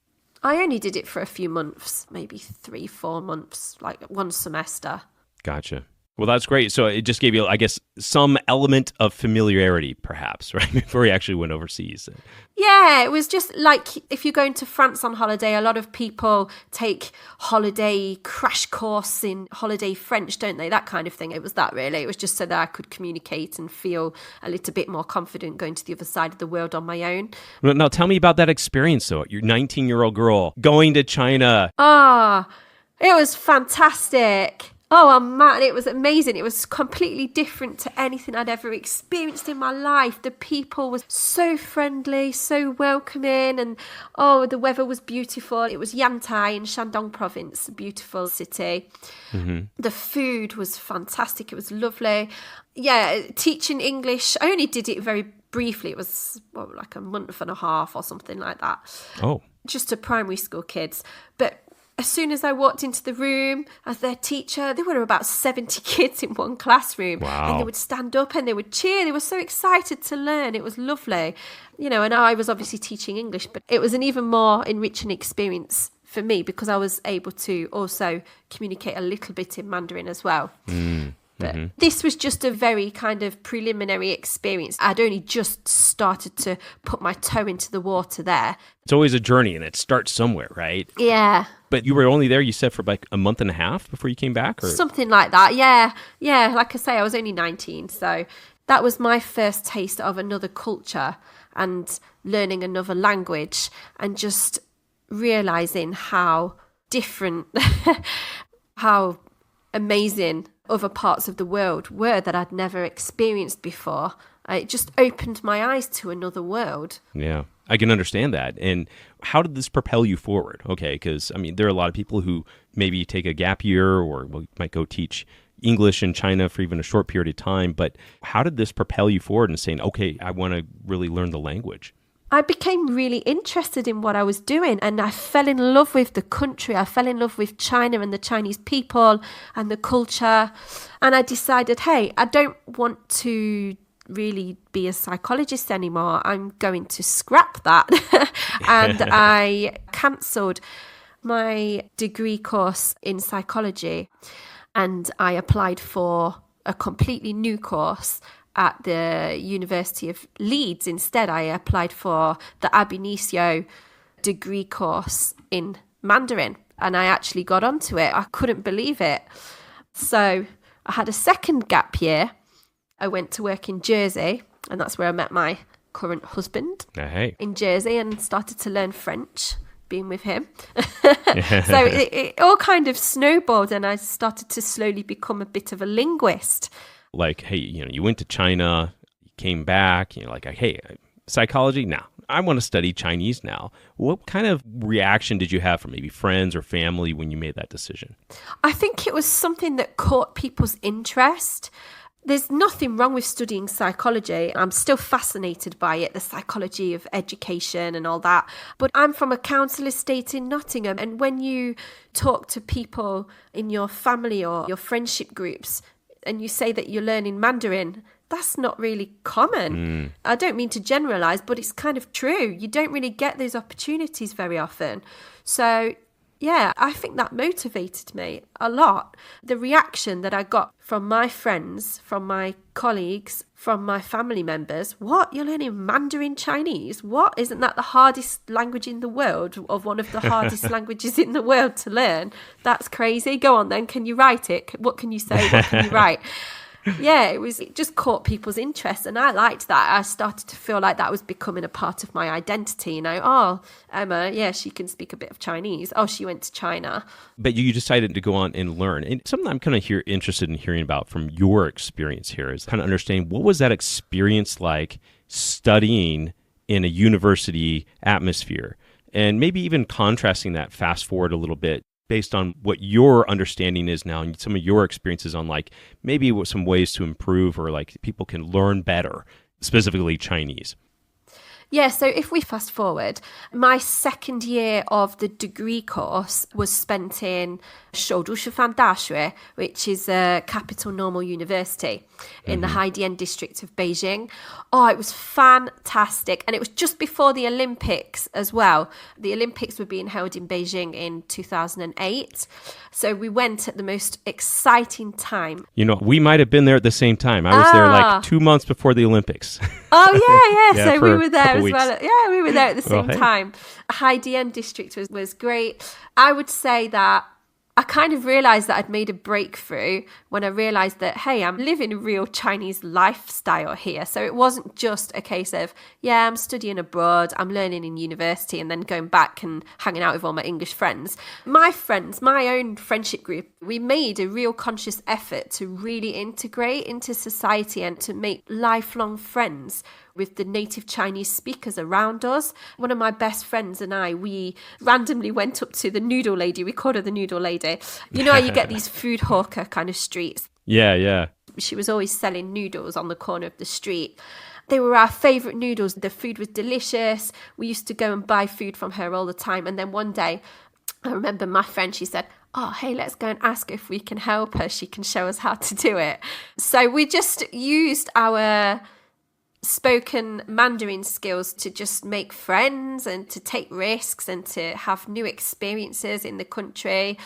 [SPEAKER 3] I only did it for a few months, maybe 3-4 months, like one semester.
[SPEAKER 1] Gotcha. Well, that's great. So it just gave you, I guess, some element of familiarity, perhaps, right, before you actually went overseas.
[SPEAKER 3] Yeah, it was just like if you're going to France on holiday, a lot of people take holiday crash course in holiday French, don't they? That kind of thing. It was that, really. It was just so that I could communicate and feel a little bit more confident going to the other side of the world on my own.
[SPEAKER 1] Well, now, tell me about that experience, though. You're a 19-year-old girl going to China.
[SPEAKER 3] It was fantastic. Oh man, it was amazing. It was completely different to anything I'd ever experienced in my life. The people were so friendly, so welcoming, and the weather was beautiful. It was Yantai in Shandong province, a beautiful city. Mm-hmm. The food was fantastic. It was lovely. Yeah, teaching English, I only did it very briefly. It was like a month and a half or something like that.
[SPEAKER 1] Oh.
[SPEAKER 3] Just to primary school kids. But as soon as I walked into the room as their teacher, there were about 70 kids in one classroom.
[SPEAKER 1] Wow.
[SPEAKER 3] And they would stand up and they would cheer. They were so excited to learn. It was lovely. You know, and I was obviously teaching English, but it was an even more enriching experience for me because I was able to also communicate a little bit in Mandarin as well. But this was just a very kind of preliminary experience. I'd only just started to put my toe into the water there.
[SPEAKER 1] It's always a journey, and it starts somewhere, right?
[SPEAKER 3] Yeah.
[SPEAKER 1] But you were only there, you said, for like a month and a half before you came back? Or
[SPEAKER 3] something like that, yeah. Yeah, like I say, I was only 19, so that was my first taste of another culture and learning another language and just realising how different, how amazing other parts of the world were that I'd never experienced before. It just opened my eyes to another world.
[SPEAKER 1] Yeah, I can understand that. And how did this propel you forward? Okay, because, I mean, there are a lot of people who maybe take a gap year or might go teach English in China for even a short period of time, but how did this propel you forward in saying, okay, I want to really learn the language?
[SPEAKER 3] I became really interested in what I was doing, and I fell in love with the country. I fell in love with China and the Chinese people and the culture. And I decided, hey, I don't want to really be a psychologist anymore. I'm going to scrap that. And I cancelled my degree course in psychology, and I applied for a completely new course at the University of Leeds. Instead, I applied for the ab initio degree course in Mandarin, and I actually got onto it. I couldn't believe it. So I had a second gap year. I went to work in Jersey, and that's where I met my current husband in Jersey, and started to learn French being with him. So it all kind of snowballed, and I started to slowly become a bit of a linguist.
[SPEAKER 1] Like, hey, you went to China, you came back, you're like, hey, psychology? Now, I want to study Chinese now. What kind of reaction did you have from maybe friends or family when you made that decision?
[SPEAKER 3] I think it was something that caught people's interest. There's nothing wrong with studying psychology. I'm still fascinated by it, the psychology of education and all that. But I'm from a council estate in Nottingham, and when you talk to people in your family or your friendship groups, and you say that you're learning Mandarin, that's not really common. I don't mean to generalize, but it's kind of true. You don't really get those opportunities very often. So, yeah, I think that motivated me a lot. The reaction that I got from my friends, from my colleagues, from my family members, what, you're learning Mandarin Chinese? What, isn't that the hardest language in the world, or one of the hardest languages in the world to learn? That's crazy. Go on then, can you write it? What can you say? What can you write? Yeah, it just caught people's interest, and I liked that. I started to feel like that was becoming a part of my identity. Oh, Emma, yeah, she can speak a bit of Chinese. Oh, she went to China.
[SPEAKER 1] But you decided to go on and learn. And something I'm kind of interested in hearing about from your experience here is kind of understanding, what was that experience like studying in a university atmosphere? And maybe even contrasting that fast forward a little bit, based on what your understanding is now and some of your experiences on like maybe what some ways to improve or like people can learn better, specifically Chinese.
[SPEAKER 3] Yeah, so if we fast forward, my second year of the degree course was spent in 首都师范大学, which is a capital normal university in the Haidian district of Beijing. Oh, it was fantastic. And it was just before the Olympics as well. The Olympics were being held in Beijing in 2008. So we went at the most exciting time.
[SPEAKER 1] We might have been there at the same time. I was there like 2 months before the Olympics.
[SPEAKER 3] Oh, yeah.
[SPEAKER 1] Yeah,
[SPEAKER 3] So we were there as
[SPEAKER 1] weeks.
[SPEAKER 3] well. Yeah, we were there at the same time. Haidian district was great. I would say that I kind of realized that I'd made a breakthrough when I realized that, hey, I'm living a real Chinese lifestyle here. So it wasn't just a case of, yeah, I'm studying abroad, I'm learning in university, and then going back and hanging out with all my English friends. My friends, my own friendship group, we made a real conscious effort to really integrate into society and to make lifelong friends with the native Chinese speakers around us. One of my best friends and I, we randomly went up to the noodle lady. We called her the noodle lady. You know how you get these food hawker kind of streets?
[SPEAKER 1] Yeah.
[SPEAKER 3] She was always selling noodles on the corner of the street. They were our favourite noodles. The food was delicious. We used to go and buy food from her all the time. And then one day, I remember my friend, she said, oh, hey, let's go and ask if we can help her. She can show us how to do it. So we just used our spoken Mandarin skills to just make friends and to take risks and to have new experiences in the country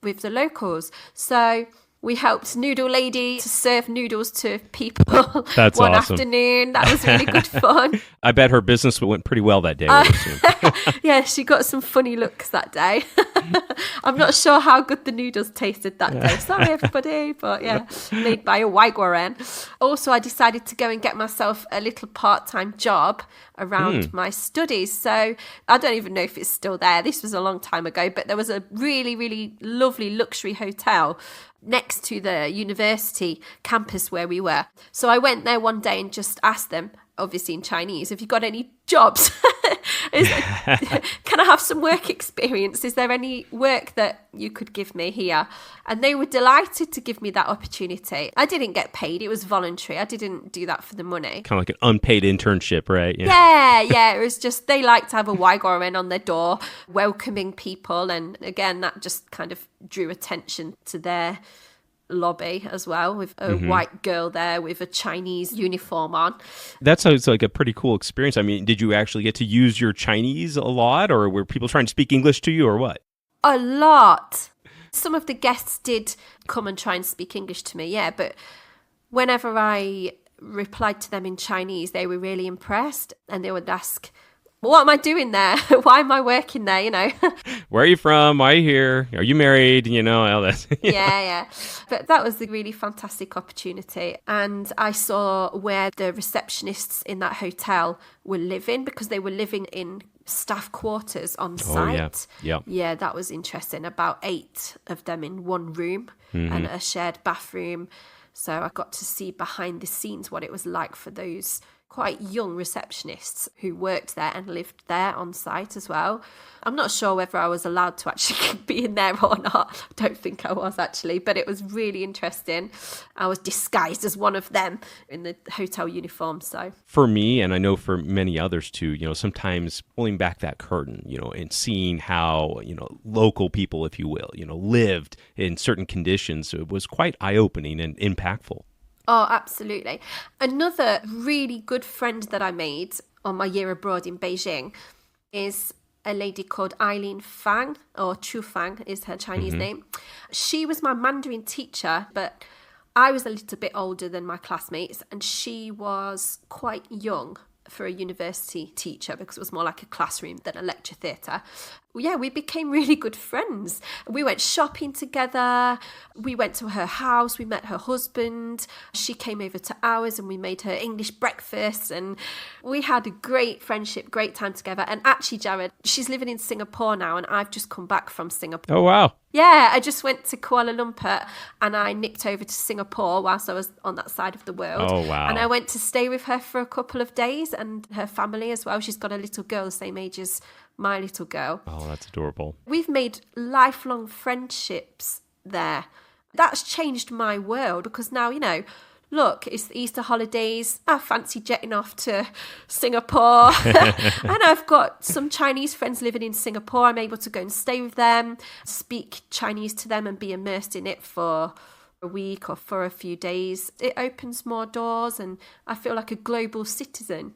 [SPEAKER 3] with the locals. So we helped Noodle Lady to serve noodles to people
[SPEAKER 1] That's
[SPEAKER 3] one
[SPEAKER 1] awesome.
[SPEAKER 3] Afternoon. That was really good fun.
[SPEAKER 1] I bet her business went pretty well that day. I would assume.
[SPEAKER 3] Yeah, she got some funny looks that day. I'm not sure how good the noodles tasted that day. Sorry, everybody. But yeah, made by a Waiguaran. Also, I decided to go and get myself a little part-time job around my studies. So I don't even know if it's still there. This was a long time ago, but there was a really, really lovely luxury hotel next to the university campus where we were. So I went there one day and just asked them, obviously in Chinese, have you got any jobs? Can I have some work experience? Is there any work that you could give me here? And they were delighted to give me that opportunity. I didn't get paid. It was voluntary. I didn't do that for the money.
[SPEAKER 1] Kind of like an unpaid internship, right?
[SPEAKER 3] Yeah. It was just, they like to have a Waigoran on their door, welcoming people. And again, that just kind of drew attention to their lobby as well, with a white girl there with a Chinese uniform on.
[SPEAKER 1] That sounds like a pretty cool experience. I mean, did you actually get to use your Chinese a lot, or were people trying to speak English to you, or what?
[SPEAKER 3] A lot. Some of the guests did come and try and speak English to me, yeah, but whenever I replied to them in Chinese, they were really impressed, and they would ask, what am I doing there? Why am I working there?
[SPEAKER 1] Where are you from? Why are you here? Are you married? All that.
[SPEAKER 3] Yeah. But that was a really fantastic opportunity. And I saw where the receptionists in that hotel were living, because they were living in staff quarters on site. Yeah, that was interesting. About 8 of them in one room and a shared bathroom. So I got to see behind the scenes what it was like for those quite young receptionists who worked there and lived there on site as well. I'm not sure whether I was allowed to actually be in there or not. I don't think I was actually, but it was really interesting. I was disguised as one of them in the hotel uniform. So
[SPEAKER 1] for me, and I know for many others too, sometimes pulling back that curtain, and seeing how, local people, if you will, lived in certain conditions, it was quite eye-opening and impactful.
[SPEAKER 3] Oh, absolutely. Another really good friend that I made on my year abroad in Beijing is a lady called Eileen Fang, or Chu Fang is her Chinese name. She was my Mandarin teacher, but I was a little bit older than my classmates, and she was quite young for a university teacher, because it was more like a classroom than a lecture theatre. Yeah, we became really good friends. We went shopping together. We went to her house. We met her husband. She came over to ours and we made her English breakfast. And we had a great friendship, great time together. And actually, Jared, she's living in Singapore now, and I've just come back from Singapore.
[SPEAKER 1] Oh, wow.
[SPEAKER 3] Yeah, I just went to Kuala Lumpur and I nipped over to Singapore whilst I was on that side of the world.
[SPEAKER 1] Oh, wow.
[SPEAKER 3] And I went to stay with her for a couple of days, and her family as well. She's got a little girl the same age as my little girl.
[SPEAKER 1] Oh, that's adorable.
[SPEAKER 3] We've made lifelong friendships there. That's changed my world, because now, look, it's the Easter holidays. I fancy jetting off to Singapore. And I've got some Chinese friends living in Singapore. I'm able to go and stay with them, speak Chinese to them and be immersed in it for a week or for a few days. It opens more doors, and I feel like a global citizen.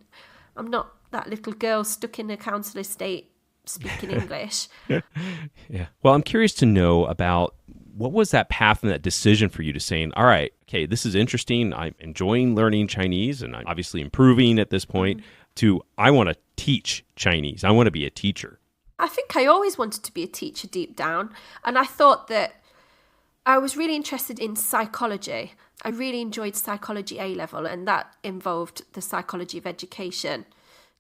[SPEAKER 3] I'm not that little girl stuck in a council estate speaking English.
[SPEAKER 1] Yeah. Well, I'm curious to know about, what was that path and that decision for you to saying, all right, okay, this is interesting. I'm enjoying learning Chinese, and I'm obviously improving at this point, to I want to teach Chinese. I want to be a teacher.
[SPEAKER 3] I think I always wanted to be a teacher deep down. And I thought that I was really interested in psychology. I really enjoyed psychology A-level, and that involved the psychology of education.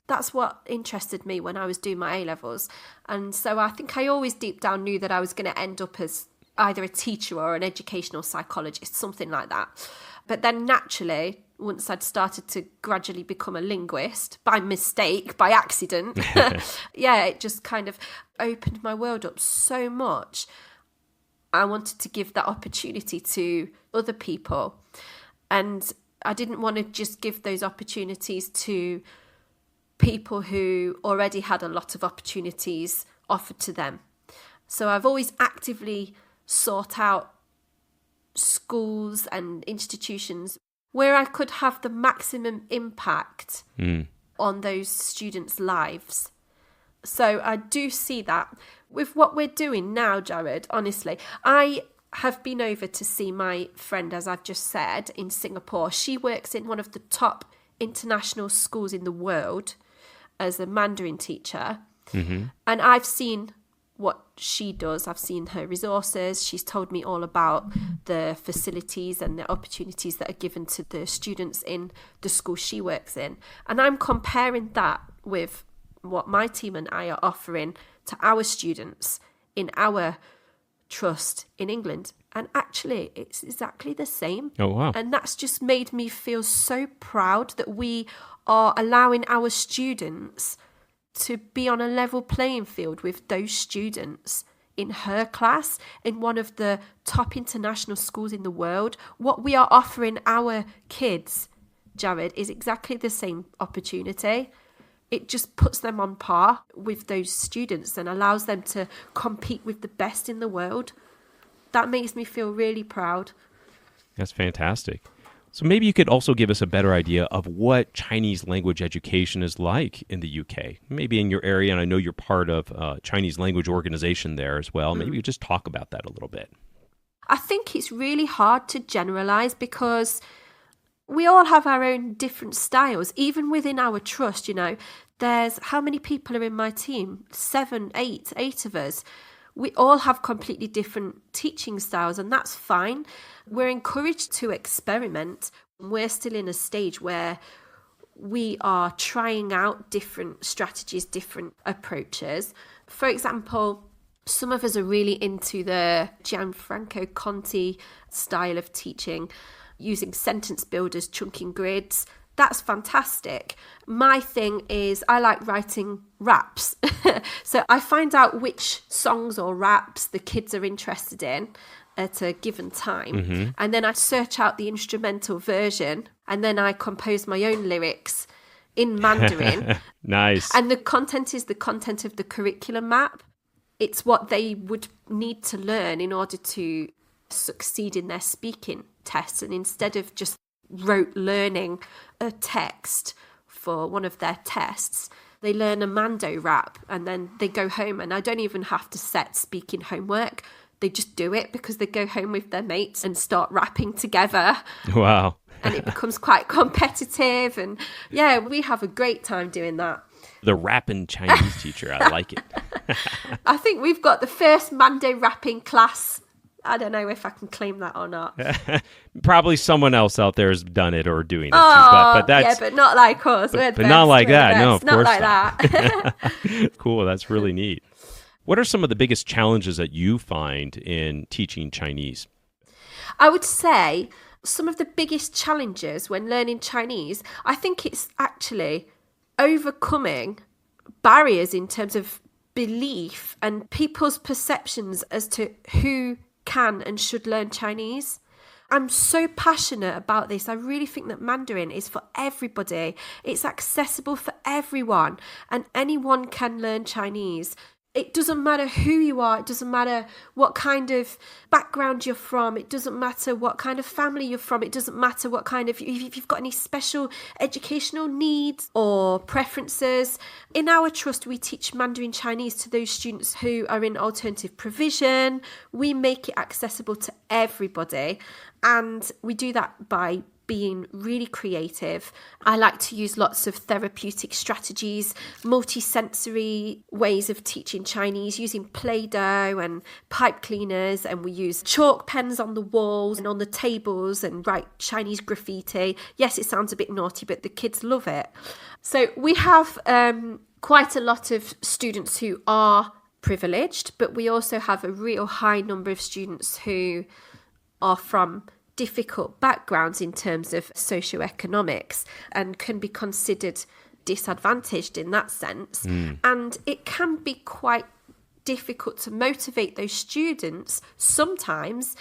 [SPEAKER 3] That's what interested me when I was doing my A-levels. And so I think I always deep down knew that I was going to end up as either a teacher or an educational psychologist, something like that. But then naturally, once I'd started to gradually become a linguist, by mistake, by accident, it just kind of opened my world up so much. I wanted to give that opportunity to other people. And I didn't want to just give those opportunities to people who already had a lot of opportunities offered to them. So I've always actively sought out schools and institutions where I could have the maximum impact on those students' lives. So I do see that with what we're doing now, Jared. Honestly, I have been over to see my friend, as I've just said, in Singapore. She works in one of the top international schools in the world as a Mandarin teacher. And I've seen what she does. I've seen her resources. She's told me all about the facilities and the opportunities that are given to the students in the school she works in. And I'm comparing that with what my team and I are offering to our students in our trust in England. And actually, it's exactly the same.
[SPEAKER 1] Oh, wow.
[SPEAKER 3] And that's just made me feel so proud that we are allowing our students to be on a level playing field with those students in her class in one of the top international schools in the world. What we are offering our kids, Jared, is exactly the same opportunity. It just puts them on par with those students and allows them to compete with the best in the world. That makes me feel really proud.
[SPEAKER 1] That's fantastic. So maybe you could also give us a better idea of what Chinese language education is like in the UK, maybe in your area. And I know you're part of a Chinese language organization there as well. Maybe you just talk about that a little bit.
[SPEAKER 3] I think it's really hard to generalize because we all have our own different styles. Even within our trust, there's how many people are in my team? 7, 8 of us. We all have completely different teaching styles, and that's fine. We're encouraged to experiment. We're still in a stage where we are trying out different strategies, different approaches. For example, some of us are really into the Gianfranco Conti style of teaching, using sentence builders, chunking grids. That's fantastic. My thing is I like writing raps. So I find out which songs or raps the kids are interested in at a given time. And then I search out the instrumental version and then I compose my own lyrics in Mandarin.
[SPEAKER 1] Nice.
[SPEAKER 3] And the content is the content of the curriculum map. It's what they would need to learn in order to succeed in their speaking tests. And instead of just rote learning a text for one of their tests, they learn a Mando rap and then they go home, and I don't even have to set speaking homework. They just do it because they go home with their mates and start rapping together.
[SPEAKER 1] Wow.
[SPEAKER 3] And it becomes quite competitive, and yeah, we have a great time doing that.
[SPEAKER 1] The rapping Chinese teacher, I like it.
[SPEAKER 3] I think we've got the first Mando rapping class. I don't know if I can claim that or not.
[SPEAKER 1] Probably someone else out there has done it or doing it too. But that's,
[SPEAKER 3] yeah, but not like us.
[SPEAKER 1] But not like that. No, of
[SPEAKER 3] not
[SPEAKER 1] course
[SPEAKER 3] like
[SPEAKER 1] not.
[SPEAKER 3] that.
[SPEAKER 1] Cool. That's really neat. What are some of the biggest challenges that you find in teaching Chinese?
[SPEAKER 3] I would say some of the biggest challenges when learning Chinese, I think it's actually overcoming barriers in terms of belief and people's perceptions as to who can and should learn Chinese. I'm so passionate about this. I really think that Mandarin is for everybody. It's accessible for everyone, and anyone can learn Chinese. It doesn't matter who you are. It doesn't matter what kind of background you're from. It doesn't matter what kind of family you're from. It doesn't matter what kind of, if you've got any special educational needs or preferences. In our trust, we teach Mandarin Chinese to those students who are in alternative provision. We make it accessible to everybody. And we do that by being really creative. I like to use lots of therapeutic strategies, multi-sensory ways of teaching Chinese, using Play-Doh and pipe cleaners, and we use chalk pens on the walls and on the tables and write Chinese graffiti. Yes, it sounds a bit naughty, but the kids love it. So we have quite a lot of students who are privileged, but we also have a real high number of students who are from difficult backgrounds in terms of socioeconomics and can be considered disadvantaged in that sense. And it can be quite difficult to motivate those students sometimes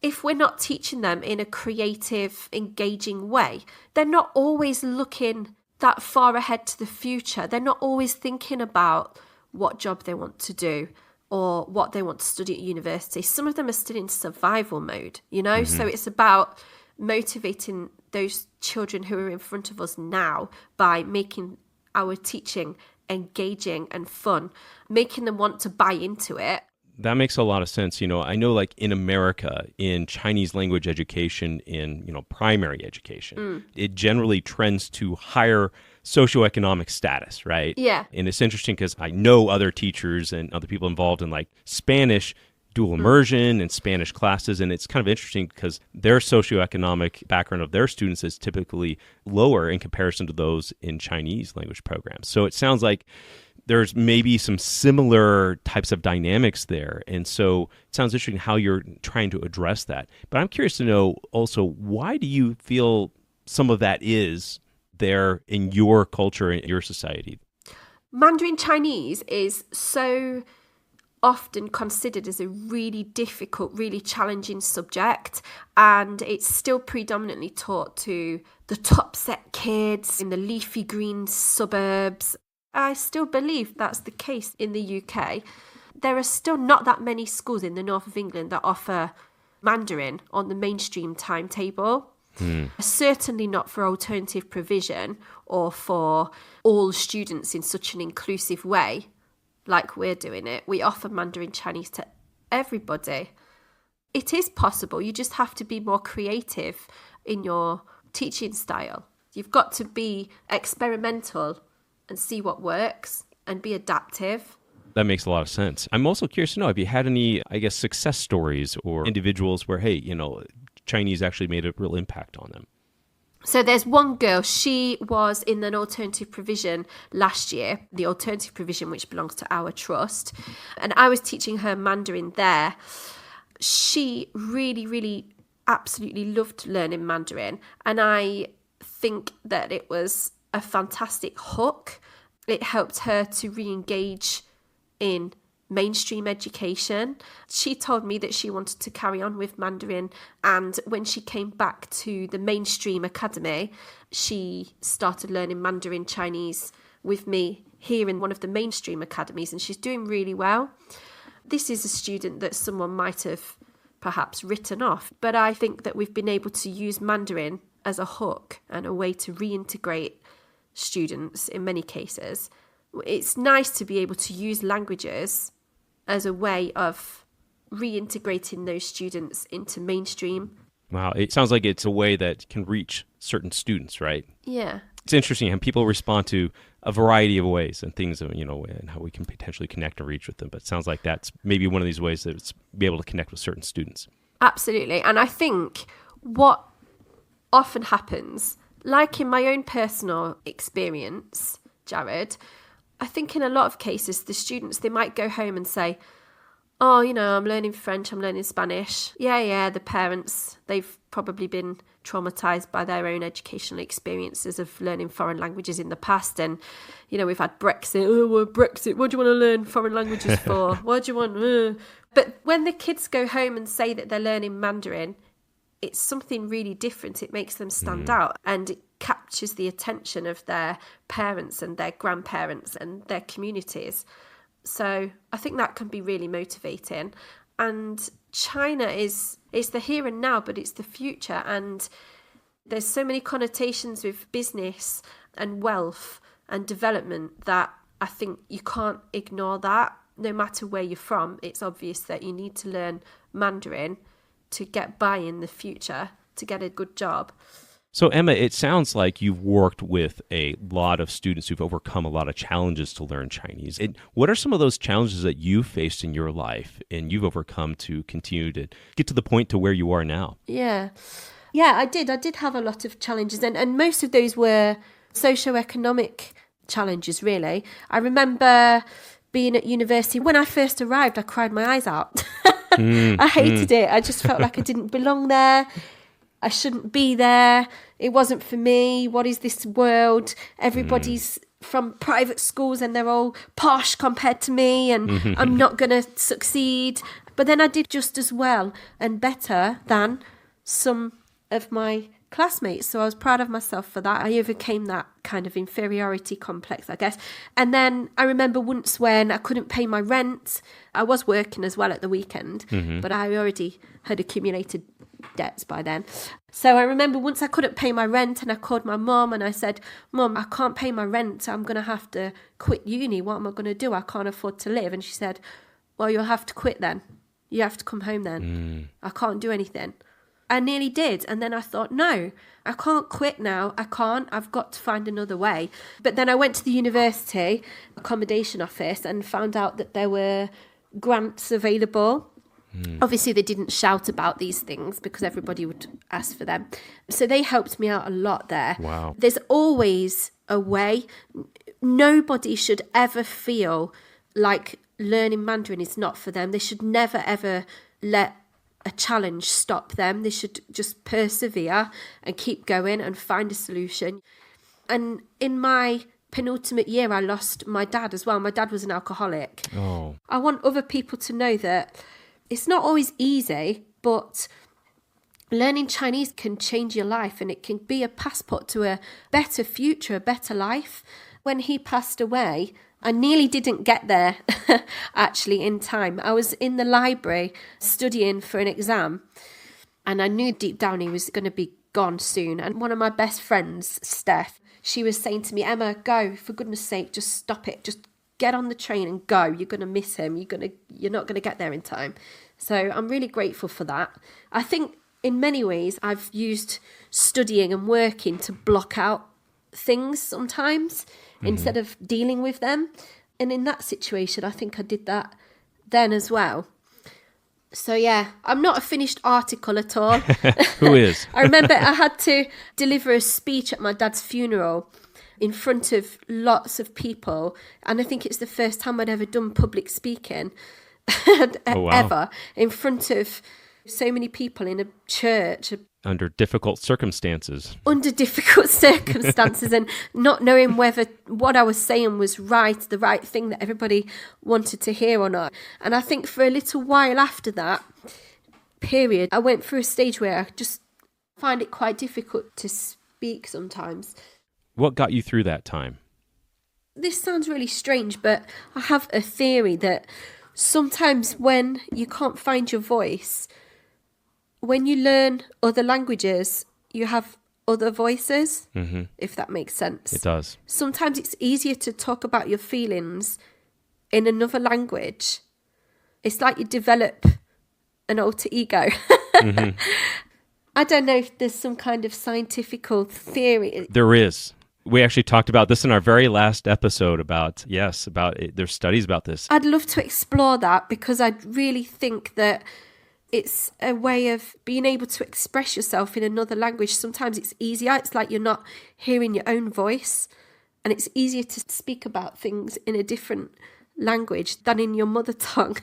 [SPEAKER 3] if we're not teaching them in a creative, engaging way. They're not always looking that far ahead to the future. They're not always thinking about what job they want to do or what they want to study at university. Some of them are still in survival mode, So it's about motivating those children who are in front of us now by making our teaching engaging and fun, making them want to buy into it.
[SPEAKER 1] That makes a lot of sense. I know like in America, in Chinese language education, in, primary education, it generally trends to higher socioeconomic status, right?
[SPEAKER 3] Yeah.
[SPEAKER 1] And it's interesting because I know other teachers and other people involved in like Spanish dual immersion and Spanish classes. And it's kind of interesting because their socioeconomic background of their students is typically lower in comparison to those in Chinese language programs. So it sounds like there's maybe some similar types of dynamics there. And so it sounds interesting how you're trying to address that. But I'm curious to know also, why do you feel some of that is there in your culture, in your society?
[SPEAKER 3] Mandarin Chinese is so often considered as a really difficult, really challenging subject, and it's still predominantly taught to the top set kids in the leafy green suburbs. I still believe that's the case in the UK. There are still not that many schools in the north of England that offer Mandarin on the mainstream timetable. Certainly not for alternative provision or for all students in such an inclusive way like we're doing it. We offer Mandarin Chinese to everybody. It is possible. You just have to be more creative in your teaching style. You've got to be experimental and see what works and be adaptive.
[SPEAKER 1] That makes a lot of sense. I'm also curious to know, have you had any, I guess, success stories or individuals where, hey, Chinese actually made a real impact on them?
[SPEAKER 3] So there's one girl, she was in an alternative provision last year, the alternative provision which belongs to our trust, and I was teaching her Mandarin there. She really, really absolutely loved learning Mandarin, and I think that it was a fantastic hook. It helped her to re-engage in mainstream education. She told me that she wanted to carry on with Mandarin, and when she came back to the mainstream academy, she started learning Mandarin Chinese with me here in one of the mainstream academies, and she's doing really well. This is a student that someone might have perhaps written off, but I think that we've been able to use Mandarin as a hook and a way to reintegrate students in many cases. It's nice to be able to use languages as a way of reintegrating those students into mainstream.
[SPEAKER 1] Wow, it sounds like it's a way that can reach certain students, right?
[SPEAKER 3] Yeah.
[SPEAKER 1] It's interesting how people respond to a variety of ways and things, and how we can potentially connect and reach with them. But it sounds like that's maybe one of these ways that it's be able to connect with certain students.
[SPEAKER 3] Absolutely. And I think what often happens, like in my own personal experience, Jared, I think in a lot of cases, the students, they might go home and say, oh, I'm learning French, I'm learning Spanish. Yeah, the parents, they've probably been traumatized by their own educational experiences of learning foreign languages in the past. And, we've had Brexit. Oh, well, Brexit, what do you want to learn foreign languages for? What do you want? But when the kids go home and say that they're learning Mandarin, it's something really different. It makes them stand out, and it captures the attention of their parents and their grandparents and their communities. So I think that can be really motivating. And China is the here and now, but it's the future. And there's so many connotations with business and wealth and development that I think you can't ignore that. No matter where you're from, it's obvious that you need to learn Mandarin to get by in the future, to get a good job.
[SPEAKER 1] So Emma, it sounds like you've worked with a lot of students who've overcome a lot of challenges to learn Chinese. What are some of those challenges that you faced in your life and you've overcome to continue to get to the point to where you are now?
[SPEAKER 3] Yeah, I did have a lot of challenges, and most of those were socioeconomic challenges, really. I remember being at university. When I first arrived, I cried my eyes out. I hated it. I just felt like I didn't belong there. I shouldn't be there. It wasn't for me. What is this world? Everybody's from private schools and they're all posh compared to me, and I'm not going to succeed. But then I did just as well and better than some of my classmates. So I was proud of myself for that. I overcame that kind of inferiority complex, I guess. And then I remember once when I couldn't pay my rent. I was working as well at the weekend, but I already had accumulated debts by then. So I remember once I couldn't pay my rent, and I called my mum and I said, Mum, I can't pay my rent. I'm going to have to quit uni. What am I going to do? I can't afford to live. And she said, well, you'll have to quit then. You have to come home then. I can't do anything. I nearly did. And then I thought, no, I can't quit now. I can't. I've got to find another way. But then I went to the university accommodation office and found out that there were grants available. Obviously, they didn't shout about these things because everybody would ask for them. So they helped me out a lot there.
[SPEAKER 1] Wow.
[SPEAKER 3] There's always a way. Nobody should ever feel like learning Mandarin is not for them. They should never, ever let a challenge stop them. They should just persevere and keep going and find a solution. And in my penultimate year, I lost my dad as well. My dad was an alcoholic.
[SPEAKER 1] Oh.
[SPEAKER 3] I want other people to know that it's not always easy, but learning Chinese can change your life, and it can be a passport to a better future, a better life. When he passed away, I nearly didn't get there actually in time. I was in the library studying for an exam, and I knew deep down he was going to be gone soon. And one of my best friends, Steph, she was saying to me, Emma, go, for goodness sake, just stop it. Just get on the train and go. You're going to miss him. You're not going to get there in time. So I'm really grateful for that. I think in many ways I've used studying and working to block out things sometimes instead of dealing with them. And in that situation, I think I did that then as well. So yeah, I'm not a finished article at all.
[SPEAKER 1] Who is?
[SPEAKER 3] I remember I had to deliver a speech at my dad's funeral in front of lots of people. And I think it's the first time I'd ever done public speaking ever in front of so many people in a church.
[SPEAKER 1] Under difficult circumstances.
[SPEAKER 3] Under difficult circumstances and not knowing whether what I was saying was right, the right thing that everybody wanted to hear or not. And I think for a little while after that period, I went through a stage where I just find it quite difficult to speak sometimes.
[SPEAKER 1] What got you through that time?
[SPEAKER 3] This sounds really strange, but I have a theory that sometimes when you can't find your voice, when you learn other languages, you have other voices, if that makes sense.
[SPEAKER 1] It does.
[SPEAKER 3] Sometimes it's easier to talk about your feelings in another language. It's like you develop an alter ego. I don't know if there's some kind of scientific theory.
[SPEAKER 1] There is. We actually talked about this in our very last episode about there's studies about this.
[SPEAKER 3] I'd love to explore that because I really think that it's a way of being able to express yourself in another language. Sometimes it's easier. It's like you're not hearing your own voice, and it's easier to speak about things in a different language than in your mother tongue.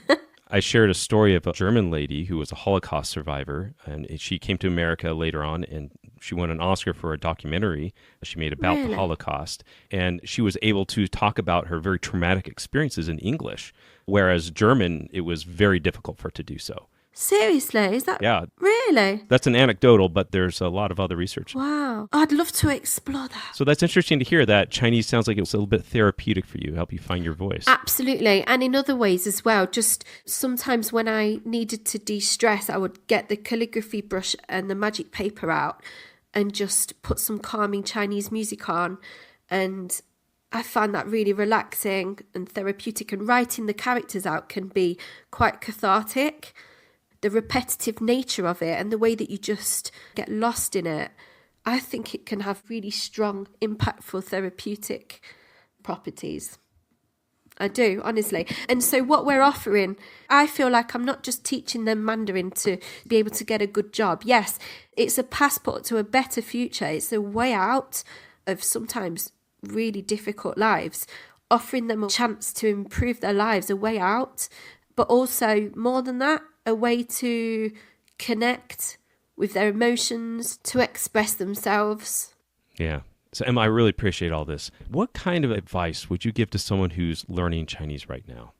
[SPEAKER 1] I shared a story of a German lady who was a Holocaust survivor, and she came to America later on, and she won an Oscar for a documentary she made about the Holocaust. And she was able to talk about her very traumatic experiences in English, whereas German, it was very difficult for her to do so.
[SPEAKER 3] Seriously? Is that really?
[SPEAKER 1] That's an anecdotal, but there's a lot of other research.
[SPEAKER 3] Wow. I'd love to explore that.
[SPEAKER 1] So that's interesting to hear that Chinese sounds like it's a little bit therapeutic for you, help you find your voice.
[SPEAKER 3] Absolutely. And in other ways as well. Just sometimes when I needed to de-stress, I would get the calligraphy brush and the magic paper out and just put some calming Chinese music on. And I find that really relaxing and therapeutic. And writing the characters out can be quite cathartic. The repetitive nature of it and the way that you just get lost in it, I think it can have really strong, impactful therapeutic properties. I do, honestly. And so what we're offering, I feel like I'm not just teaching them Mandarin to be able to get a good job. Yes, it's a passport to a better future. It's a way out of sometimes really difficult lives, offering them a chance to improve their lives, a way out, but also more than that, a way to connect with their emotions, to express themselves.
[SPEAKER 1] Yeah. So Emma, I really appreciate all this. What kind of advice would you give to someone who's learning Chinese right now?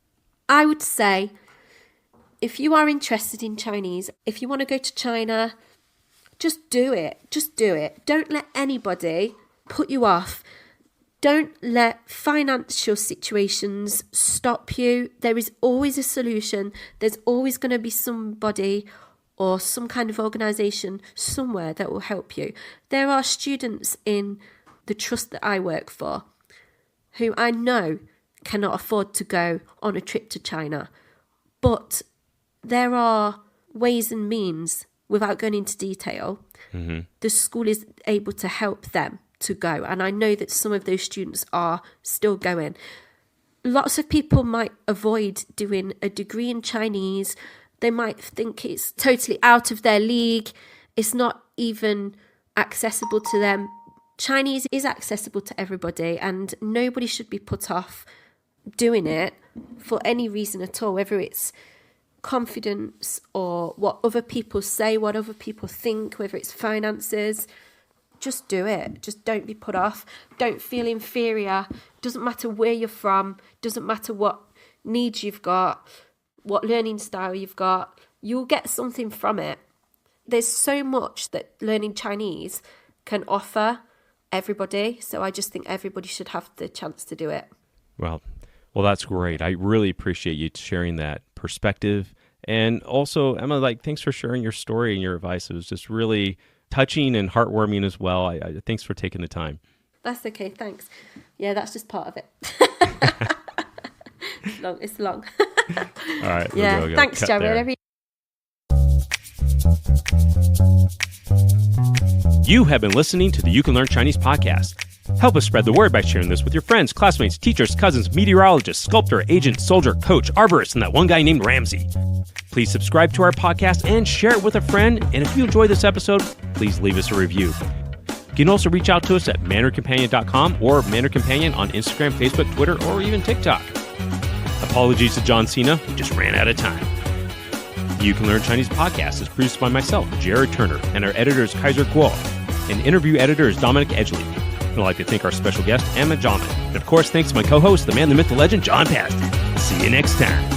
[SPEAKER 3] I would say, if you are interested in Chinese, if you want to go to China, just do it. Just do it. Don't let anybody put you off. Don't let financial situations stop you. There is always a solution. There's always going to be somebody or some kind of organisation somewhere that will help you. There are students in the trust that I work for who I know cannot afford to go on a trip to China. But there are ways and means, without going into detail, the school is able to help them to go. And I know that some of those students are still going. Lots of people might avoid doing a degree in Chinese. They might think it's totally out of their league. It's not even accessible to them. Chinese is accessible to everybody, and nobody should be put off doing it for any reason at all, whether it's confidence or what other people say, what other people think, whether it's finances. just do it. Just don't be put off. Don't feel inferior. Doesn't matter where you're from. Doesn't matter what needs you've got, what learning style you've got. You'll get something from it. There's so much that learning Chinese can offer everybody. So I just think everybody should have the chance to do it.
[SPEAKER 1] Well, that's great. I really appreciate you sharing that perspective. And also, Emma, thanks for sharing your story and your advice. It was just really touching and heartwarming as well. Thanks for taking the time.
[SPEAKER 3] That's okay. Thanks. Yeah, that's just part of it. It's long.
[SPEAKER 1] All right.
[SPEAKER 3] Yeah.
[SPEAKER 1] We'll go
[SPEAKER 3] Thanks,
[SPEAKER 1] cut
[SPEAKER 3] Jared.
[SPEAKER 1] there. You have been listening to the You Can Learn Chinese podcast. Help us spread the word by sharing this with your friends, classmates, teachers, cousins, meteorologists, sculptor, agent, soldier, coach, arborist, and that one guy named Ramsey. Please subscribe to our podcast and share it with a friend. And if you enjoyed this episode, please leave us a review. You can also reach out to us at MandarinCompanion.com or Mandarin Companion on Instagram, Facebook, Twitter, or even TikTok. Apologies to John Cena, we just ran out of time. The You Can Learn Chinese podcast is produced by myself, Jared Turner, and our editor is Kaiser Kuo. And interview editor is Dominic Edgley. I'd like to thank our special guest, Emma Jolman. And of course, thanks to my co-host, the man, the myth, the legend, John Paston. See you next time.